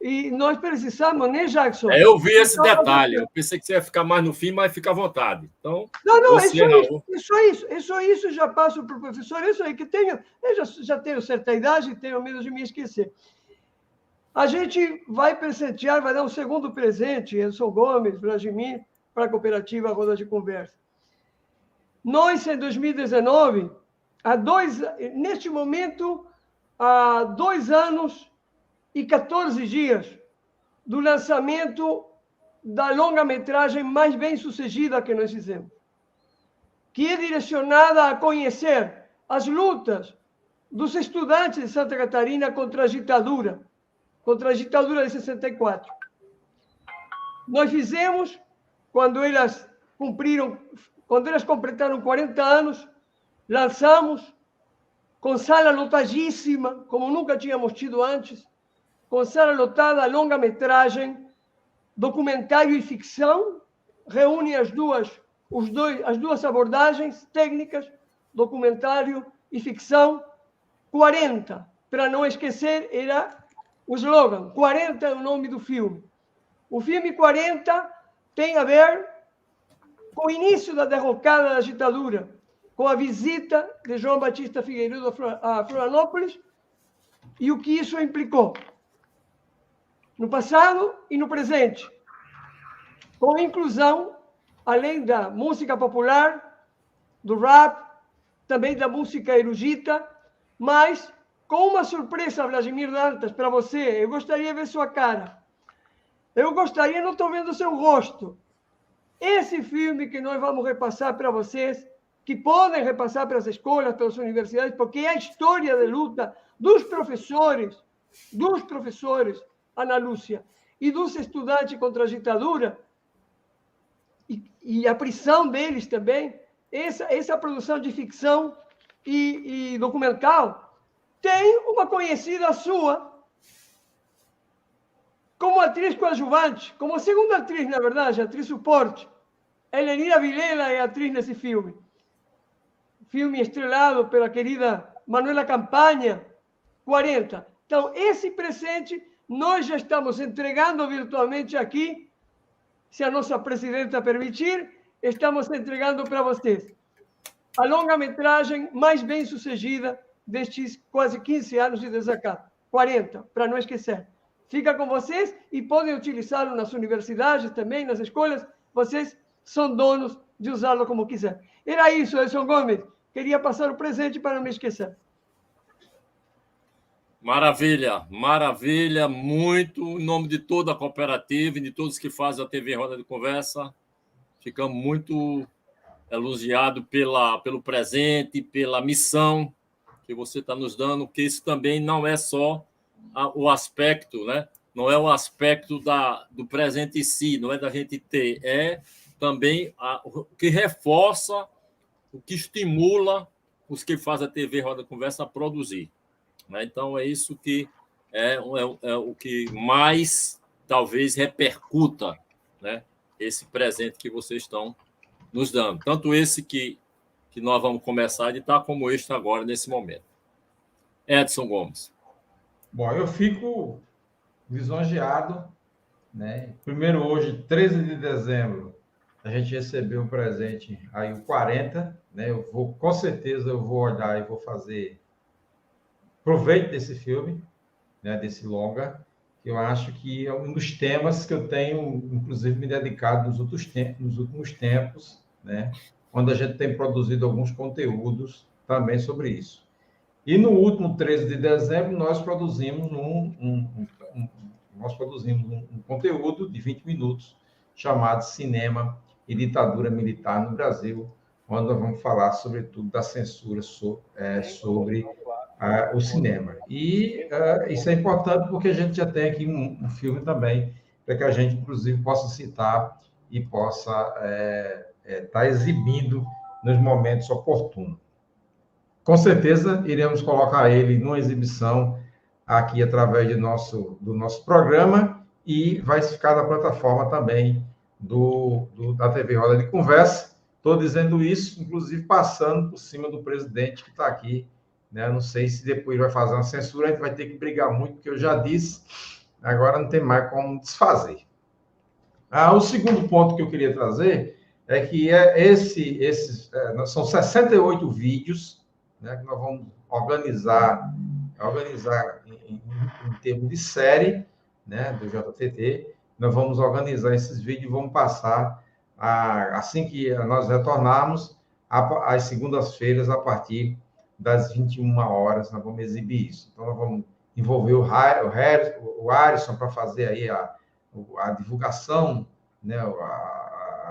e nós precisamos, né, Jackson? Eu vi esse detalhe, eu pensei que você ia ficar mais no fim, mas fica à vontade. Então, não, é só isso, já passo para o professor, isso aí que tenho, eu já tenho certa idade e tenho medo de me esquecer. A gente vai presentear, vai dar um segundo presente, Edson Gomes, Vladimir, para a cooperativa Roda de Conversa. Nós, em 2019, neste momento, há 2 anos e 14 dias do lançamento da longa-metragem mais bem-sucedida que nós fizemos, que é direcionada a conhecer as lutas dos estudantes de Santa Catarina contra a ditadura de 64. Nós fizemos, quando elas completaram 40 anos, lançamos com sala lotadíssima, como nunca tínhamos tido antes, com sala lotada, longa-metragem, documentário e ficção, reúne as duas abordagens técnicas, documentário e ficção, 40, para não esquecer, era o slogan, 40 é o nome do filme. O filme 40 tem a ver com o início da derrocada da ditadura, com a visita de João Batista Figueiredo a Florianópolis e o que isso implicou no passado e no presente, com a inclusão, além da música popular, do rap, também da música erudita, mas com uma surpresa, Vladimir Dantas, para você. Eu gostaria de ver sua cara. Não estou vendo seu rosto. Esse filme que nós vamos repassar para vocês, que podem repassar para as escolas, para as universidades, porque é a história de luta dos professores, Ana Lúcia, e dos estudantes contra a ditadura, e a prisão deles também, essa produção de ficção e documental, tem uma conhecida sua como atriz coadjuvante, como segunda atriz, na verdade, atriz suporte. Helenira Vilela é atriz nesse filme. Filme estrelado pela querida Manuela Campanha, 40. Então, esse presente nós já estamos entregando virtualmente aqui, se a nossa presidenta permitir, estamos entregando para vocês a longa-metragem mais bem-sucedida destes quase 15 anos de desacato. 40, para não esquecer. Fica com vocês e podem utilizá-lo nas universidades também, nas escolas. Vocês são donos de usá-lo como quiser. Era isso, Edson Gomes. Queria passar o presente para não me esquecer. Maravilha, maravilha, muito. Em nome de toda a cooperativa e de todos que fazem a TV Roda de Conversa, ficamos muito elogiados pelo presente, pela missão que você está nos dando, que isso também não é só o aspecto, né? Não é o aspecto do presente em si, não é da gente ter, é também o que reforça, o que estimula os que fazem a TV Roda de Conversa a produzir. Né? Então, é isso que é o que mais, talvez, repercuta, né? Esse presente que vocês estão nos dando. Tanto esse que nós vamos começar a editar, como este agora, nesse momento. Edson Gomes. Bom, eu fico lisonjeado, né? Primeiro, hoje, 13 de dezembro, a gente recebeu um presente, aí o 40, né? Com certeza, eu vou olhar e vou fazer proveito desse filme, né? Desse longa, que eu acho que é um dos temas que eu tenho, inclusive, me dedicado nos últimos tempos, né? Quando a gente tem produzido alguns conteúdos também sobre isso. E no último 13 de dezembro, nós produzimos nós produzimos um conteúdo de 20 minutos chamado Cinema e Ditadura Militar no Brasil, onde nós vamos falar, sobretudo, da censura sobre o cinema. E isso é importante porque a gente já tem aqui um filme também, para que a gente, inclusive, possa citar e possa estar exibindo nos momentos oportunos. Com certeza, iremos colocar ele numa exibição aqui através do nosso programa e vai ficar na plataforma também da TV Roda de Conversa. Estou dizendo isso, inclusive, passando por cima do presidente que está aqui, né? Não sei se depois vai fazer uma censura, a gente vai ter que brigar muito, porque eu já disse, agora não tem mais como desfazer. O segundo ponto que eu queria trazer é que são 68 vídeos, né, que nós vamos organizar em termos de série, né, do JTT. Nós vamos organizar esses vídeos e vamos passar, assim que nós retornarmos, às segundas-feiras, a partir das 21 horas, nós vamos exibir isso. Então, nós vamos envolver o Arisson para fazer aí a divulgação, né,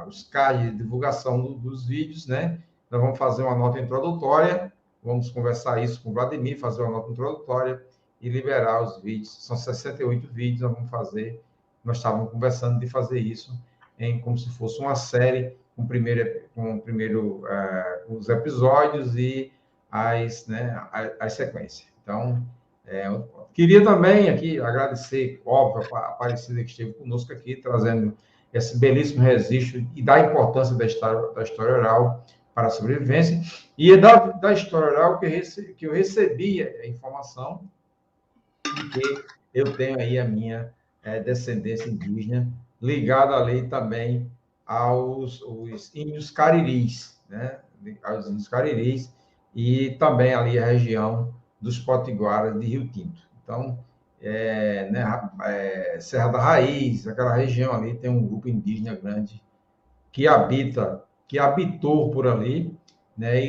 os cards de divulgação dos vídeos, né? Nós vamos fazer uma nota introdutória, vamos conversar isso com o Vladimir, fazer uma nota introdutória e liberar os vídeos. São 68 vídeos, nós estávamos conversando de fazer isso como se fosse uma série, com os episódios e as sequências. Então, eu queria também aqui agradecer, óbvio, a Aparecida que esteve conosco aqui, trazendo esse belíssimo registro e da importância da história oral para a sobrevivência, e é da história oral que eu recebi a informação de que eu tenho aí a minha descendência indígena, ligada ali também aos índios cariris, né? Aos índios cariris, e também ali a região dos potiguaras de Rio Tinto. Então, Serra da Raiz, aquela região ali, tem um grupo indígena grande que habitou por ali, né?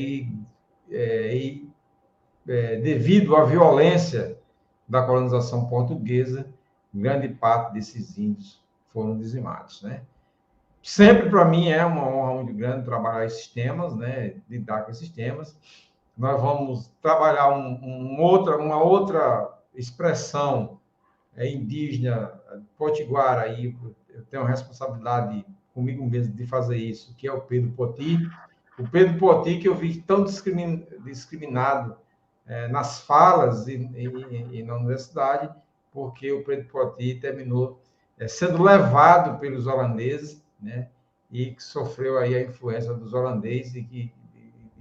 Devido à violência da colonização portuguesa, grande parte desses índios foram dizimados, né? Sempre, para mim, é uma honra muito grande trabalhar esses temas, né? Lidar com esses temas. Nós vamos trabalhar uma outra expressão indígena, potiguara, aí eu tenho a responsabilidade comigo mesmo de fazer isso, que é o Pedro Poti. O Pedro Poti, que eu vi tão discriminado nas falas e na universidade, porque o Pedro Poti terminou sendo levado pelos holandeses, né, e que sofreu aí a influência dos holandeses e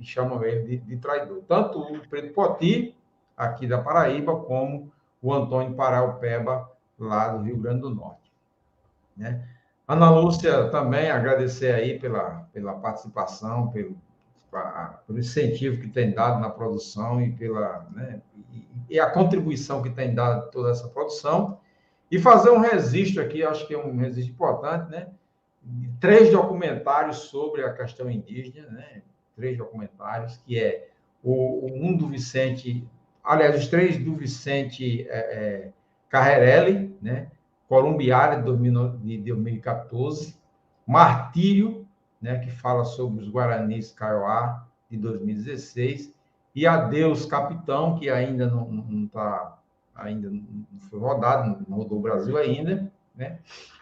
chamam ele de traidor. Tanto o Pedro Poti, aqui da Paraíba, como o Antônio Paraupeba, lá do Rio Grande do Norte, né? Ana Lúcia, também agradecer aí pela participação, pelo incentivo que tem dado na produção e a contribuição que tem dado toda essa produção. E fazer um registro aqui, acho que é um registro importante, né? 3 documentários sobre a questão indígena, né? 3 documentários, que é um do Vicente, aliás, os 3 do Vicente Carrerelli, né? Columbiária, de 2014, Martírio, né? Que fala sobre os Guaranis Kaiowá, de 2016, e Adeus Capitão, que ainda não foi rodado, não rodou o Brasil ainda, né?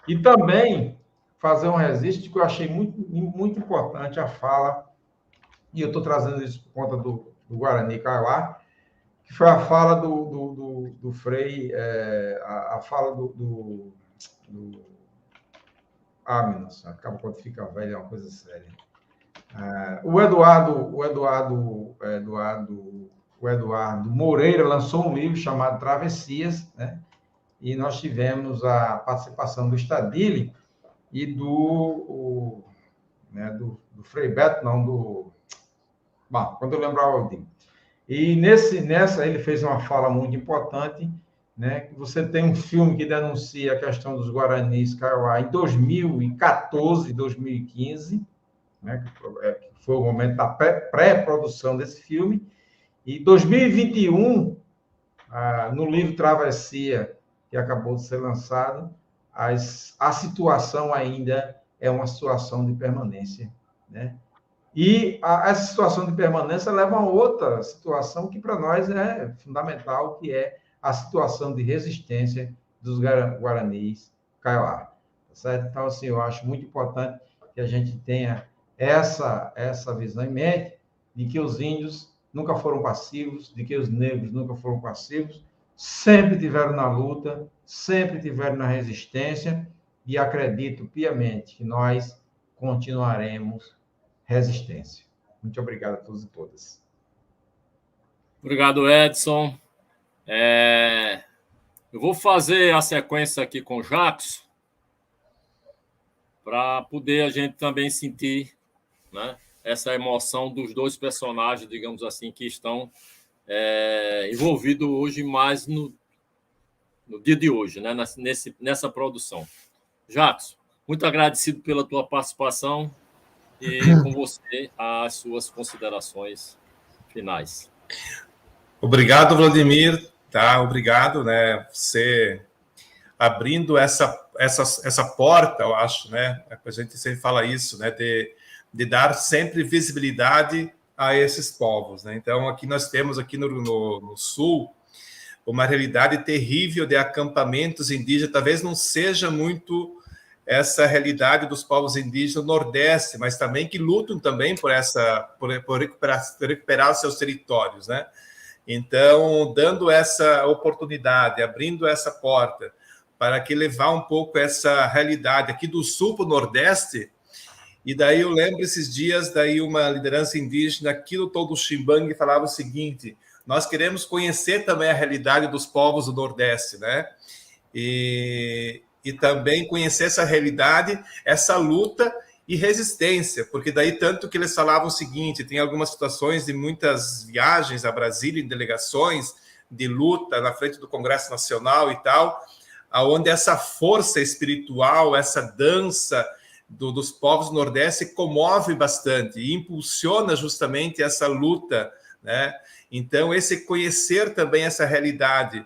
E também fazer um registro que eu achei muito, muito importante, a fala, e eu estou trazendo isso por conta do Guarani Kaiowá, que foi a fala do Frei, a fala do meu Deus, acaba quando fica velho, é uma coisa séria. O Eduardo Moreira lançou um livro chamado Travessias, né? E nós tivemos a participação do Stadili e do Frei Beto, Bom, quando eu lembrar o digo. E nessa ele fez uma fala muito importante, né? Que você tem um filme que denuncia a questão dos Guaranis Kaiowá em 2014, 2015, né? Que foi o momento da pré-produção desse filme. E 2021, no livro Travessia, que acabou de ser lançado, a situação ainda é uma situação de permanência, né? E essa situação de permanência leva a outra situação que para nós é fundamental, que é a situação de resistência dos guaranis kaiowá, tá certo? Então, assim, eu acho muito importante que a gente tenha essa visão em mente de que os índios nunca foram passivos, de que os negros nunca foram passivos, sempre tiveram na luta, sempre tiveram na resistência, e acredito piamente que nós continuaremos resistência. Muito obrigado a todos e todas. Obrigado, Edson. Eu vou fazer a sequência aqui com o Jackson para poder a gente também sentir, né, essa emoção dos dois personagens, digamos assim, que estão envolvidos hoje mais no dia de hoje, né, nessa produção. Jackson, muito agradecido pela tua participação e com você as suas considerações finais. Obrigado, Vladimir. Tá, obrigado, né? Você abrindo essa porta, eu acho, né? A gente sempre fala isso, né? De dar sempre visibilidade a esses povos, né? Então, aqui nós temos aqui no Sul uma realidade terrível de acampamentos indígenas. Talvez não seja muito essa realidade dos povos indígenas do Nordeste, mas também que lutam também por recuperar seus territórios, né? Então, dando essa oportunidade, abrindo essa porta para que levar um pouco essa realidade aqui do Sul para o Nordeste. E daí eu lembro esses dias, daí uma liderança indígena aqui no Todo Ximbangue falava o seguinte: nós queremos conhecer também a realidade dos povos do Nordeste, né? E também conhecer essa realidade, essa luta e resistência, porque daí tanto que eles falavam o seguinte, tem algumas situações de muitas viagens a Brasília, em delegações de luta na frente do Congresso Nacional e tal, onde essa força espiritual, essa dança dos povos do Nordeste comove bastante e impulsiona justamente essa luta, né? Então, esse conhecer também essa realidade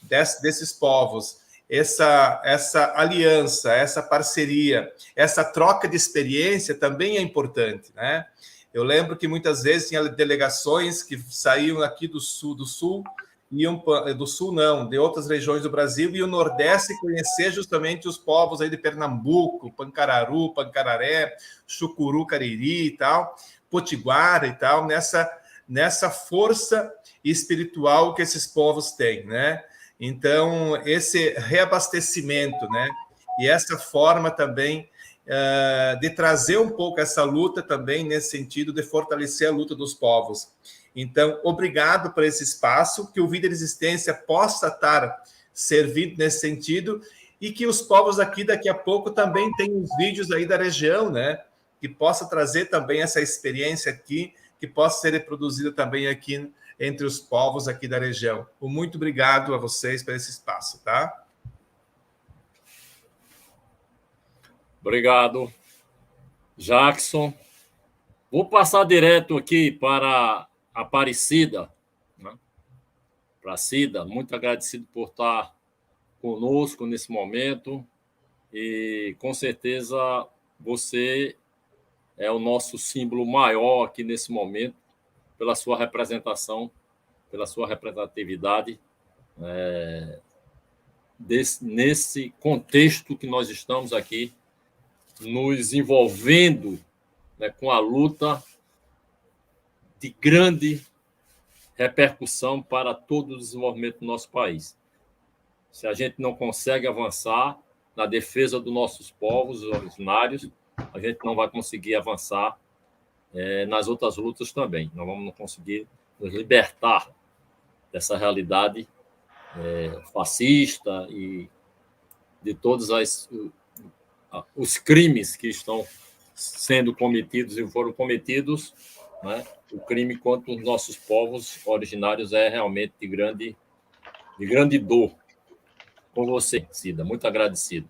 desses povos, essa aliança, essa parceria, essa troca de experiência também é importante, né? Eu lembro que muitas vezes tinha delegações que saíam aqui do sul, iam do sul não, de outras regiões do Brasil, e o Nordeste conhecer justamente os povos aí de Pernambuco, Pancararu, Pancararé, Chucuru, Cariri e tal, Potiguara e tal, nessa força espiritual que esses povos têm, né? Então, esse reabastecimento, né? E essa forma também de trazer um pouco essa luta também nesse sentido de fortalecer a luta dos povos. Então, obrigado por esse espaço, que o Vida e Resistência possa estar servindo nesse sentido e que os povos aqui, daqui a pouco, também tenham os vídeos aí da região, né? Que possa trazer também essa experiência aqui, que possa ser reproduzida também aqui entre os povos aqui da região. Muito obrigado a vocês por esse espaço, tá? Obrigado, Jackson. Vou passar direto aqui para a Aparecida, né? Para a Cida, muito agradecido por estar conosco nesse momento e, com certeza, você é o nosso símbolo maior aqui nesse momento, pela sua representação, pela sua representatividade nesse contexto que nós estamos aqui, nos envolvendo, né, com a luta de grande repercussão para todo o desenvolvimento do nosso país. Se a gente não consegue avançar na defesa dos nossos povos originários, a gente não vai conseguir avançar nas outras lutas também. Nós vamos não conseguir nos libertar dessa realidade fascista e de todos os crimes que estão sendo cometidos e foram cometidos, né? O crime contra os nossos povos originários é realmente de grande dor. Com você, Cida, muito agradecido.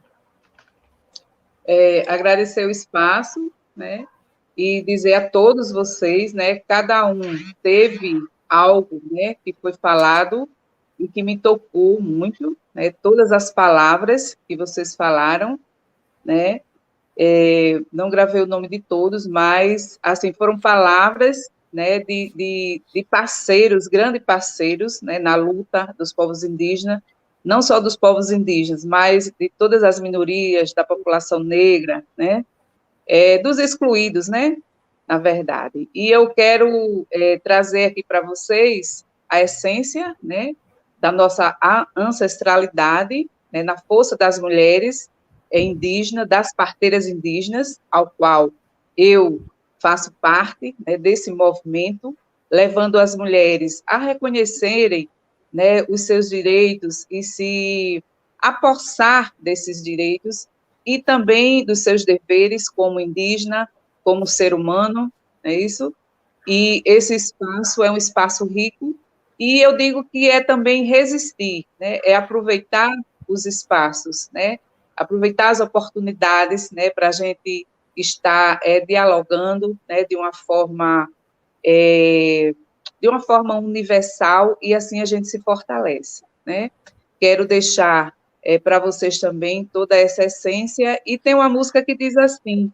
Agradecer o espaço, né? E dizer a todos vocês, né? Cada um teve algo, né? Que foi falado e que me tocou muito, né, todas as palavras que vocês falaram, né, não gravei o nome de todos, mas, assim, foram palavras, né, de parceiros, grandes parceiros, né, na luta dos povos indígenas, não só dos povos indígenas, mas de todas as minorias, da população negra, né, dos excluídos, né, na verdade. E eu quero trazer aqui para vocês a essência, né, da nossa ancestralidade, né, na força das mulheres indígenas, das parteiras indígenas, ao qual eu faço parte, né, desse movimento, levando as mulheres a reconhecerem, né, os seus direitos e se apossar desses direitos e também dos seus deveres como indígena, como ser humano, não é isso? E esse espaço é um espaço rico, e eu digo que é também resistir, né? É aproveitar os espaços, né? Aproveitar as oportunidades, né? Para a gente estar dialogando, né? De uma forma universal, e assim a gente se fortalece, né? Quero deixar para vocês também toda essa essência, e tem uma música que diz assim,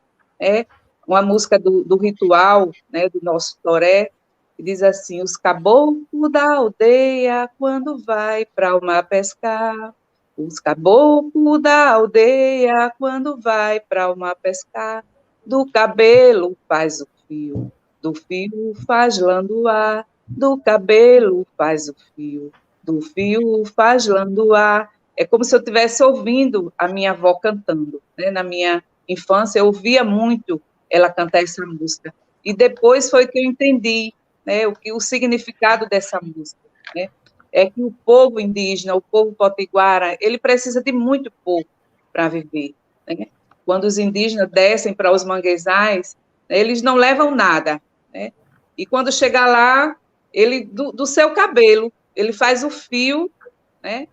uma música do ritual, né, do nosso toré, que diz assim: os caboclos da aldeia, quando vai para o mar pescar, os caboclos da aldeia, quando vai para o mar pescar, do cabelo faz o fio, do fio faz landuá, do cabelo faz o fio, do fio faz landuá. É como se eu estivesse ouvindo a minha avó cantando, né? Na minha infância, eu ouvia muito ela cantar essa música. E depois foi que eu entendi, né, o significado dessa música, né? É que o povo indígena, o povo potiguara, ele precisa de muito pouco para viver, né? Quando os indígenas descem para os manguezais, né, eles não levam nada, né? E quando chegar lá, ele do seu cabelo, ele faz o fio, né?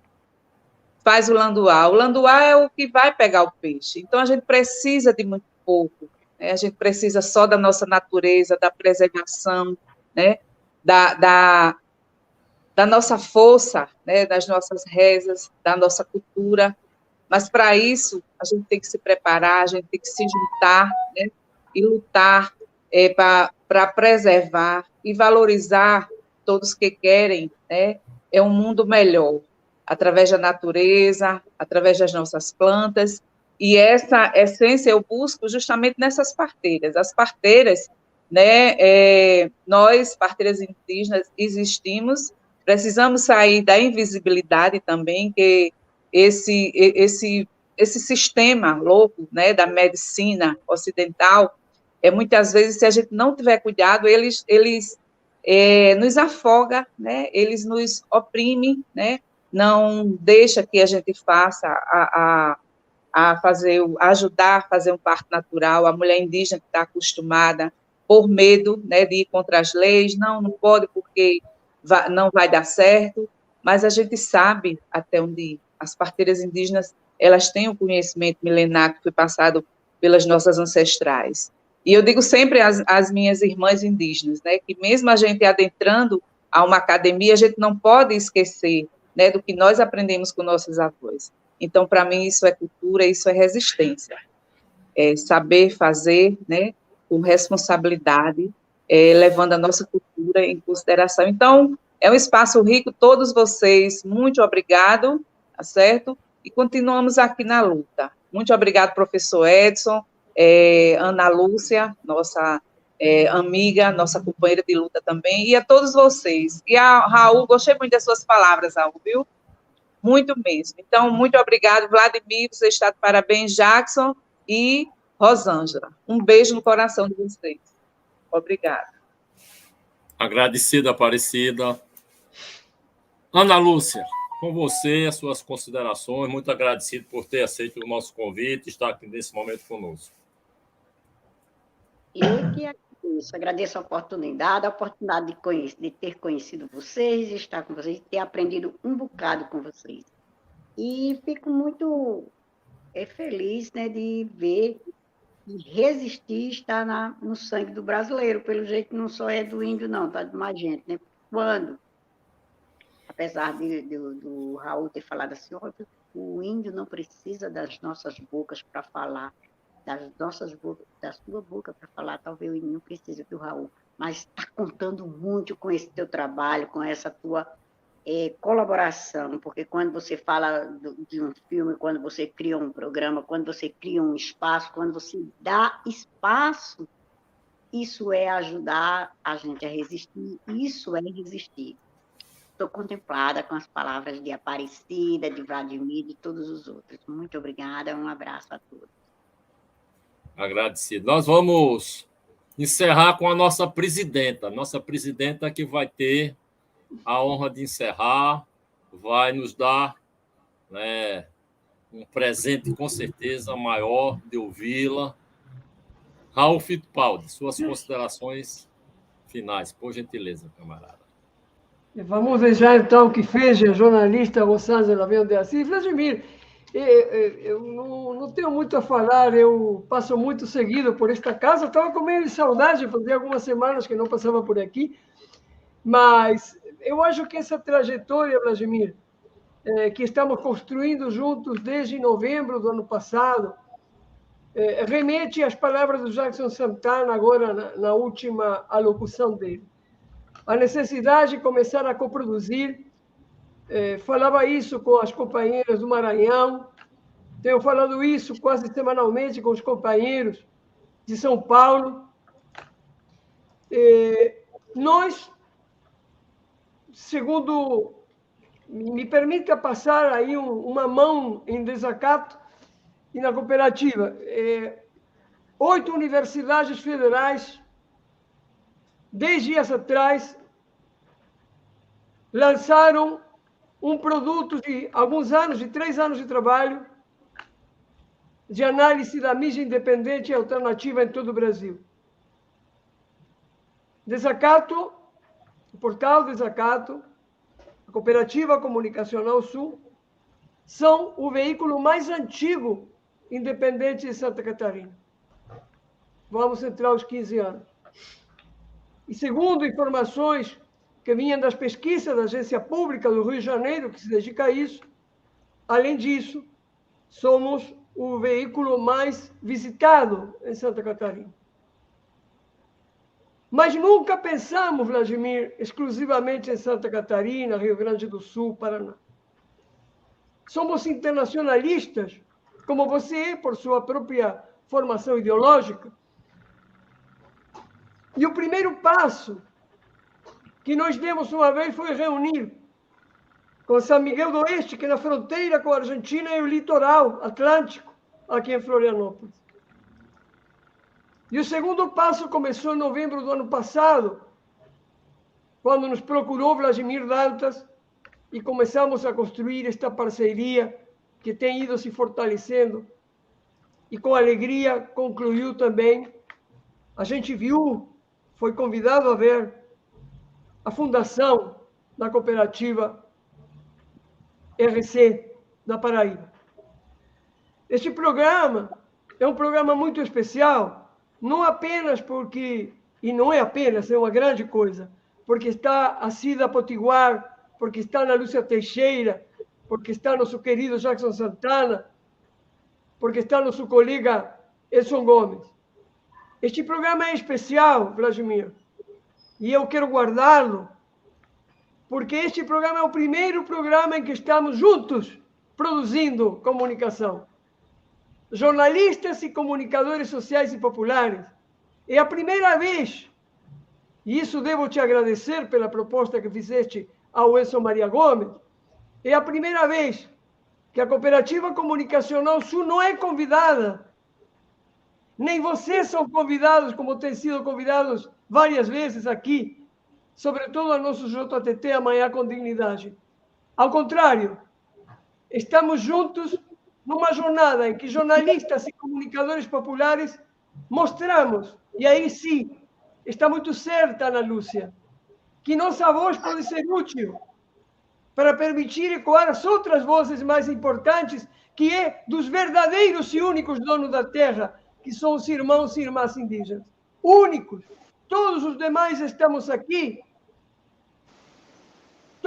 Faz o landuá. O landuá é o que vai pegar o peixe. Então, a gente precisa de muito pouco, né? A gente precisa só da nossa natureza, da preservação, né? Da nossa força, né? Das nossas rezas, da nossa cultura. Mas, para isso, a gente tem que se preparar, a gente tem que se juntar, né? E lutar para preservar e valorizar todos que querem, né? É um mundo melhor, através da natureza, através das nossas plantas, e essa essência eu busco justamente nessas parteiras. As parteiras, né, nós, parteiras indígenas, existimos, precisamos sair da invisibilidade também, que esse sistema louco, né, da medicina ocidental, muitas vezes, se a gente não tiver cuidado, eles nos afoga, né, eles nos oprimem, né, não deixa que a gente faça ajudar a fazer um parto natural. A mulher indígena que está acostumada, por medo, né, de ir contra as leis, não pode porque não vai dar certo, mas a gente sabe até onde ir. As parteiras indígenas, elas têm um conhecimento milenar que foi passado pelas nossas ancestrais. E eu digo sempre às minhas irmãs indígenas, né, que mesmo a gente adentrando a uma academia, a gente não pode esquecer, né, do que nós aprendemos com nossos avós. Então, para mim, isso é cultura, isso é resistência. É saber fazer, né, com responsabilidade, levando a nossa cultura em consideração. Então, é um espaço rico, todos vocês, muito obrigado, tá certo? E continuamos aqui na luta. Muito obrigado, professor Edson, Ana Lúcia, nossa amiga, nossa companheira de luta também, e a todos vocês. E a Raul, gostei muito das suas palavras, Raul, viu? Muito mesmo. Então, muito obrigado, Vladimir, você está de parabéns, Jackson e Rosângela. Um beijo no coração de vocês. Obrigada. Agradecida, Aparecida. Ana Lúcia, com você, as suas considerações, muito agradecido por ter aceito o nosso convite e estar aqui nesse momento conosco. Eu que agradeço a oportunidade de ter conhecido vocês, de estar com vocês, de ter aprendido um bocado com vocês. E fico muito feliz, né, de ver e resistir está no sangue do brasileiro, pelo jeito não só é do índio, não, tá de mais gente, né? Quando a apesar do Raul ter falado assim, olha, o índio não precisa das nossas bocas para falar, da sua boca para falar, talvez o índio não precise do Raul, mas está contando muito com esse teu trabalho, com essa tua colaboração, porque quando você fala de um filme, quando você cria um programa, quando você cria um espaço, quando você dá espaço, isso é ajudar a gente a resistir, isso é resistir. Estou contemplada com as palavras de Aparecida, de Vladimir, de todos os outros. Muito obrigada, um abraço a todos. Agradecido. Nós vamos encerrar com a nossa presidenta que vai ter a honra de encerrar, vai nos dar, né, um presente com certeza maior de ouvi-la. Raul Fittipaldi, suas considerações finais, por gentileza, camarada. Vamos deixar então que fez a jornalista Rosângela Leão de Assis. Vladimir, eu não tenho muito a falar, eu passo muito seguido por esta casa, estava com meio de saudade, fazia algumas semanas que não passava por aqui, mas eu acho que essa trajetória, Vladimir, que estamos construindo juntos desde novembro do ano passado, remete às palavras do Jackson Santana agora na última alocução dele. A necessidade de começar a coproduzir, falava isso com as companheiras do Maranhão, tenho falado isso quase semanalmente com os companheiros de São Paulo. Nós, segundo, me permita passar aí uma mão em desacato, e na cooperativa, 8 universidades federais, 10 dias atrás, lançaram um produto de alguns anos, de 3 anos de trabalho, de análise da mídia independente e alternativa em todo o Brasil. Desacato, o portal Desacato, a Cooperativa Comunicacional Sul, são o veículo mais antigo independente de Santa Catarina. Vamos entrar aos 15 anos. E segundo informações que vinham das pesquisas da Agência Pública do Rio de Janeiro, que se dedica a isso, além disso, somos o veículo mais visitado em Santa Catarina. Mas nunca pensamos, Vladimir, exclusivamente em Santa Catarina, Rio Grande do Sul, Paraná. Somos internacionalistas, como você, por sua própria formação ideológica. E o primeiro passo que nós demos uma vez foi reunir com São Miguel do Oeste, que é na fronteira com a Argentina e o litoral atlântico, aqui em Florianópolis. E o segundo passo começou em novembro do ano passado, quando nos procurou Vladimir Dantas e começamos a construir esta parceria que tem ido se fortalecendo e com alegria concluiu também. A gente viu, foi convidado a ver a fundação da cooperativa RC da Paraíba. Este programa é um programa muito especial, não apenas porque, e não é apenas, é uma grande coisa, porque está a Cida Potiguar, porque está na Lúcia Teixeira, porque está nosso querido Jackson Santana, porque está nosso colega Edson Gomes. Este programa é especial, Vladimir, e eu quero guardá-lo, porque este programa é o primeiro programa em que estamos juntos produzindo comunicação. Jornalistas e comunicadores sociais e populares. É a primeira vez, e isso devo te agradecer pela proposta que fizeste ao Edson Maria Gomes, é a primeira vez que a Cooperativa Comunicacional Sul não é convidada, nem vocês são convidados, como têm sido convidados várias vezes aqui, sobretudo a nosso JTT Amanhã com Dignidade. Ao contrário, estamos juntos numa jornada em que jornalistas e comunicadores populares mostramos, e aí sim, está muito certa, Ana Lúcia, que nossa voz pode ser útil para permitir ecoar as outras vozes mais importantes, que é dos verdadeiros e únicos donos da terra, que são os irmãos e irmãs indígenas. Únicos. Todos os demais estamos aqui.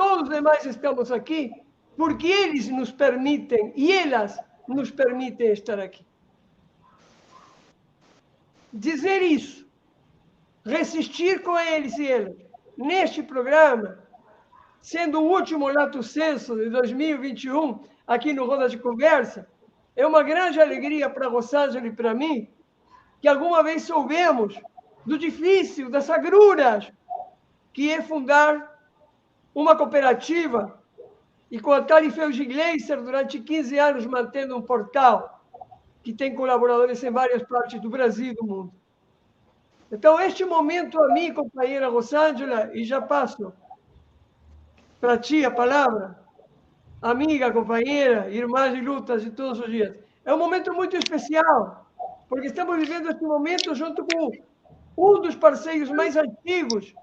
todos os demais estamos aqui porque eles nos permitem e elas nos permitem estar aqui. Dizer isso, resistir com eles e elas, neste programa, sendo o último lato sensu de 2021, aqui no Roda de Conversa, é uma grande alegria para Rosângela e para mim, que alguma vez soubemos do difícil, das agruras, que é fundar uma cooperativa e com a Tarifeuge Gleiser durante 15 anos mantendo um portal que tem colaboradores em várias partes do Brasil e do mundo. Então, este momento a mim, companheira Rosângela, e já passo para ti a palavra, amiga, companheira, irmã de lutas de todos os dias, é um momento muito especial, porque estamos vivendo este momento junto com um dos parceiros mais antigos,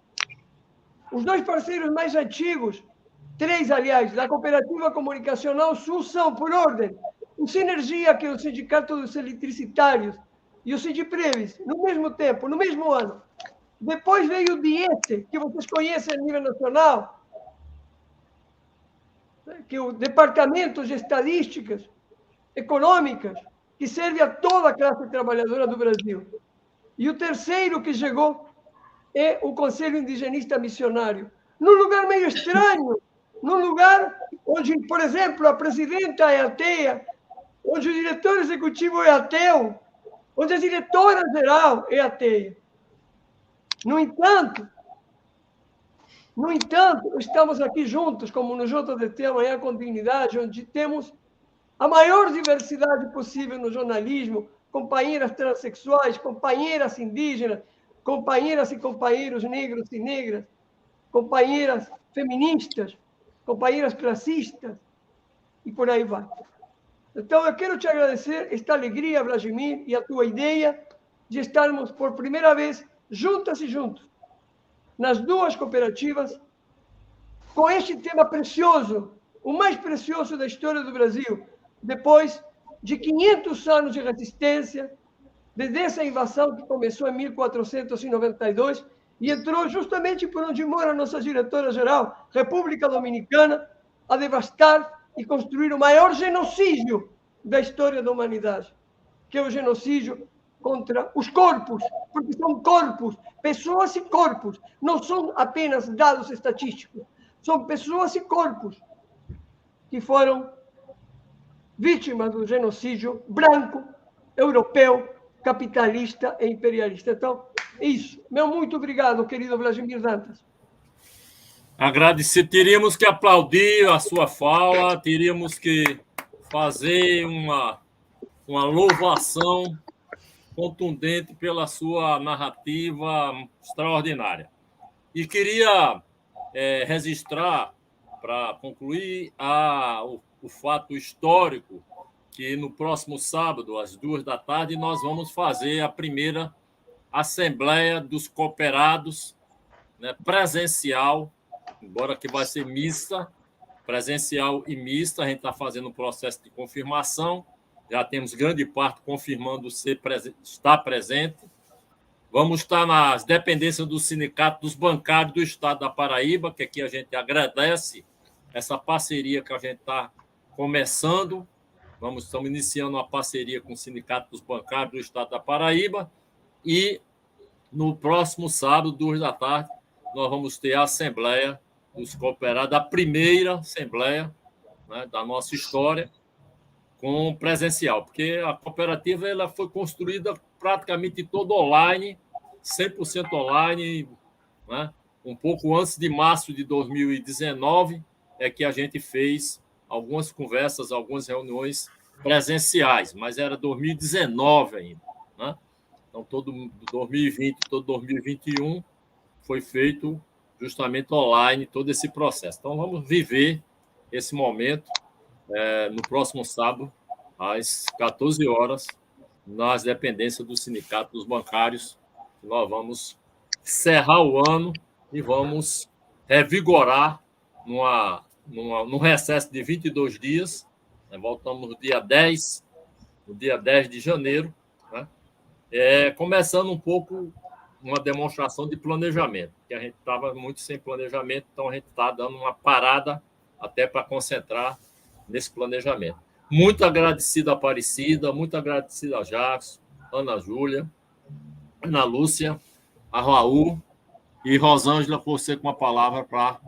os dois parceiros mais antigos, três, aliás, da Cooperativa Comunicacional Sul são, por ordem, o Sinergia, que é o Sindicato dos Eletricitários, e o Sindipreves, no mesmo tempo, no mesmo ano. Depois veio o DIESE, que vocês conhecem a nível nacional, que é o Departamento de Estatísticas Econômicas, que serve a toda a classe trabalhadora do Brasil. E o terceiro que chegou é o Conselho Indigenista Missionário. Num lugar meio estranho, num lugar onde, por exemplo, a presidenta é ateia, onde o diretor executivo é ateu, onde a diretora-geral é ateia. No entanto, estamos aqui juntos, como no JDT Amanhã com Dignidade, onde temos a maior diversidade possível no jornalismo, companheiras transexuais, companheiras indígenas, companheiras e companheiros negros e negras, companheiras feministas, companheiras classistas, e por aí vai. Então, eu quero te agradecer esta alegria, Vladimir, e a tua ideia de estarmos por primeira vez juntas e juntos nas duas cooperativas com este tema precioso, o mais precioso da história do Brasil, depois de 500 anos de resistência, desde essa invasão que começou em 1492 e entrou justamente por onde mora a nossa diretora-geral, República Dominicana, a devastar e construir o maior genocídio da história da humanidade, que é o genocídio contra os corpos, porque são corpos, pessoas e corpos, não são apenas dados estatísticos, são pessoas e corpos que foram vítimas do genocídio branco, europeu, capitalista e imperialista. Então, isso. Meu muito obrigado, querido Vladimir Dantas. Agradecer. Teríamos que aplaudir a sua fala, teríamos que fazer uma louvação contundente pela sua narrativa extraordinária. E queria registrar, para concluir, o fato histórico que no próximo sábado, às 14h, nós vamos fazer a primeira Assembleia dos Cooperados, né, presencial, embora que vai ser mista, presencial e mista. A gente está fazendo um processo de confirmação, já temos grande parte confirmando estar presente. Vamos estar nas dependências do Sindicato dos Bancários do Estado da Paraíba, que aqui a gente agradece essa parceria que a gente está começando. Estamos iniciando uma parceria com o Sindicato dos Bancários do Estado da Paraíba e no próximo sábado, 14h, nós vamos ter a Assembleia dos Cooperados, a primeira Assembleia, né, da nossa história, com presencial, porque a cooperativa ela foi construída praticamente toda online, 100% online, né? Um pouco antes de março de 2019 é que a gente fez algumas conversas, algumas reuniões presenciais, mas era 2019 ainda, né? Então, todo 2020, todo 2021 foi feito justamente online, todo esse processo. Então, vamos viver esse momento no próximo sábado, às 14h, nas dependências do Sindicato dos Bancários. Nós vamos encerrar o ano e vamos revigorar num recesso de 22 dias. Voltamos no dia 10 de janeiro, né? Começando um pouco uma demonstração de planejamento, que a gente estava muito sem planejamento, então a gente está dando uma parada até para concentrar nesse planejamento. Muito agradecido a Aparecida, muito agradecido a Jackson, Ana Júlia, Ana Lúcia, a Raul e Rosângela, por você com a palavra para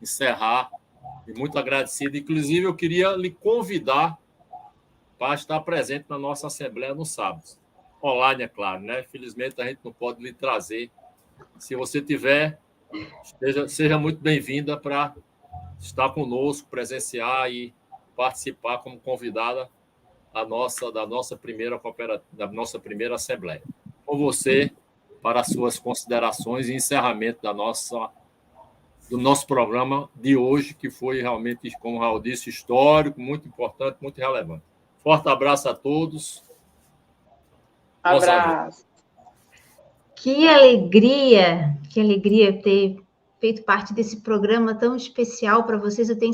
encerrar. E muito agradecido. Inclusive, eu queria lhe convidar para estar presente na nossa Assembleia no sábado. Online, é claro, né? Infelizmente, a gente não pode lhe trazer. Se você tiver, seja muito bem-vinda para estar conosco, presenciar e participar como convidada da nossa primeira Assembleia. Com você, para as suas considerações e encerramento do nosso programa de hoje, que foi realmente, como o Raul disse, histórico, muito importante, muito relevante. Forte abraço a todos. Abraço. Que alegria ter feito parte desse programa tão especial para vocês. Eu tenho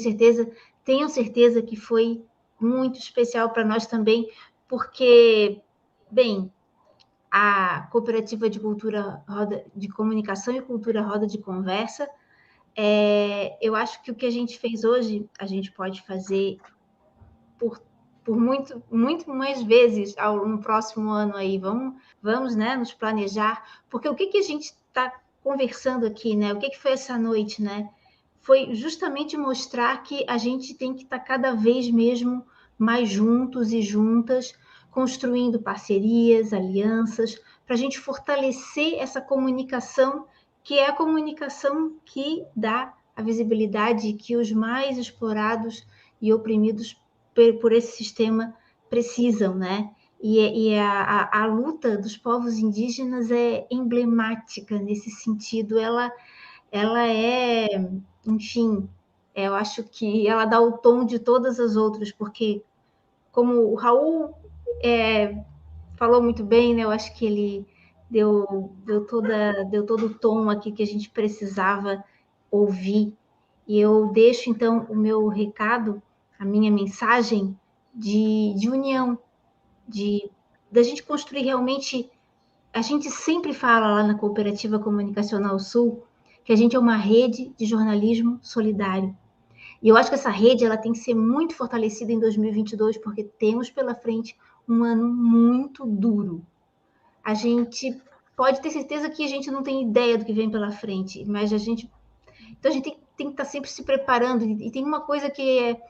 certeza que foi muito especial para nós também, porque, bem, a Cooperativa de Comunicação e Cultura Roda de Conversa, eu acho que o que a gente fez hoje, a gente pode fazer por muito mais vezes no próximo ano aí. Vamos, né, nos planejar, porque o que a gente está conversando aqui, né? O que foi essa noite, né? Foi justamente mostrar que a gente tem que estar cada vez mesmo mais juntos e juntas, construindo parcerias, alianças, para a gente fortalecer essa comunicação, que é a comunicação que dá a visibilidade que os mais explorados e oprimidos por esse sistema precisam, né? E a luta dos povos indígenas é emblemática nesse sentido. Ela é, enfim, eu acho que ela dá o tom de todas as outras, porque, como o Raul falou muito bem, né? Eu acho que ele deu todo o tom aqui que a gente precisava ouvir. E eu deixo, então, o meu recado, a minha mensagem de união, da gente construir realmente. A gente sempre fala lá na Cooperativa Comunicacional Sul que a gente é uma rede de jornalismo solidário. E eu acho que essa rede ela tem que ser muito fortalecida em 2022, porque temos pela frente um ano muito duro. A gente pode ter certeza que a gente não tem ideia do que vem pela frente, mas então a gente tem que estar sempre se preparando. E tem uma coisa que é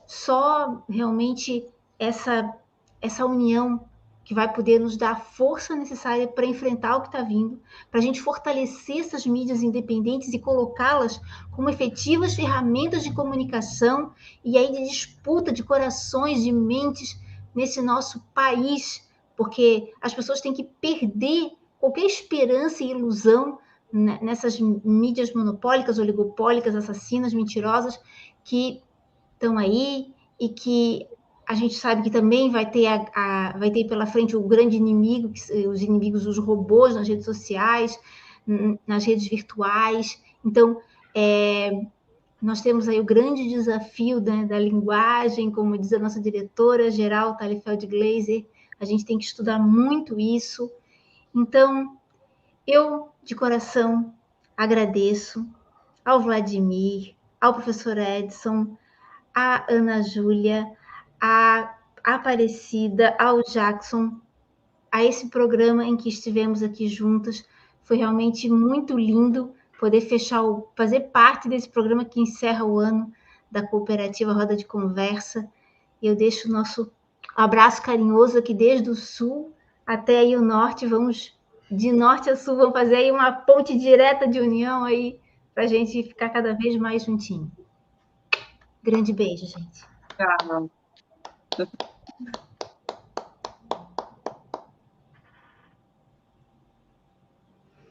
só realmente essa união que vai poder nos dar a força necessária para enfrentar o que está vindo, para a gente fortalecer essas mídias independentes e colocá-las como efetivas ferramentas de comunicação e aí de disputa de corações, de mentes nesse nosso país, porque as pessoas têm que perder qualquer esperança e ilusão nessas mídias monopólicas, oligopólicas, assassinas, mentirosas, que estão aí e que a gente sabe que também vai ter pela frente o grande inimigo, os inimigos dos robôs nas redes sociais, nas redes virtuais. Então, nós temos aí o grande desafio da linguagem, como diz a nossa diretora-geral, Thalifeld Glaser, a gente tem que estudar muito isso. Então, eu, de coração, agradeço ao Vladimir, ao professor Edson, à Ana Júlia, à Aparecida, ao Jackson, a esse programa em que estivemos aqui juntas. Foi realmente muito lindo poder fazer parte desse programa que encerra o ano da Cooperativa Roda de Conversa. Eu deixo o nosso abraço carinhoso aqui desde o sul até aí o norte. Vamos de norte a sul, vamos fazer aí uma ponte direta de união aí para a gente ficar cada vez mais juntinho. Grande beijo, gente. Tchau.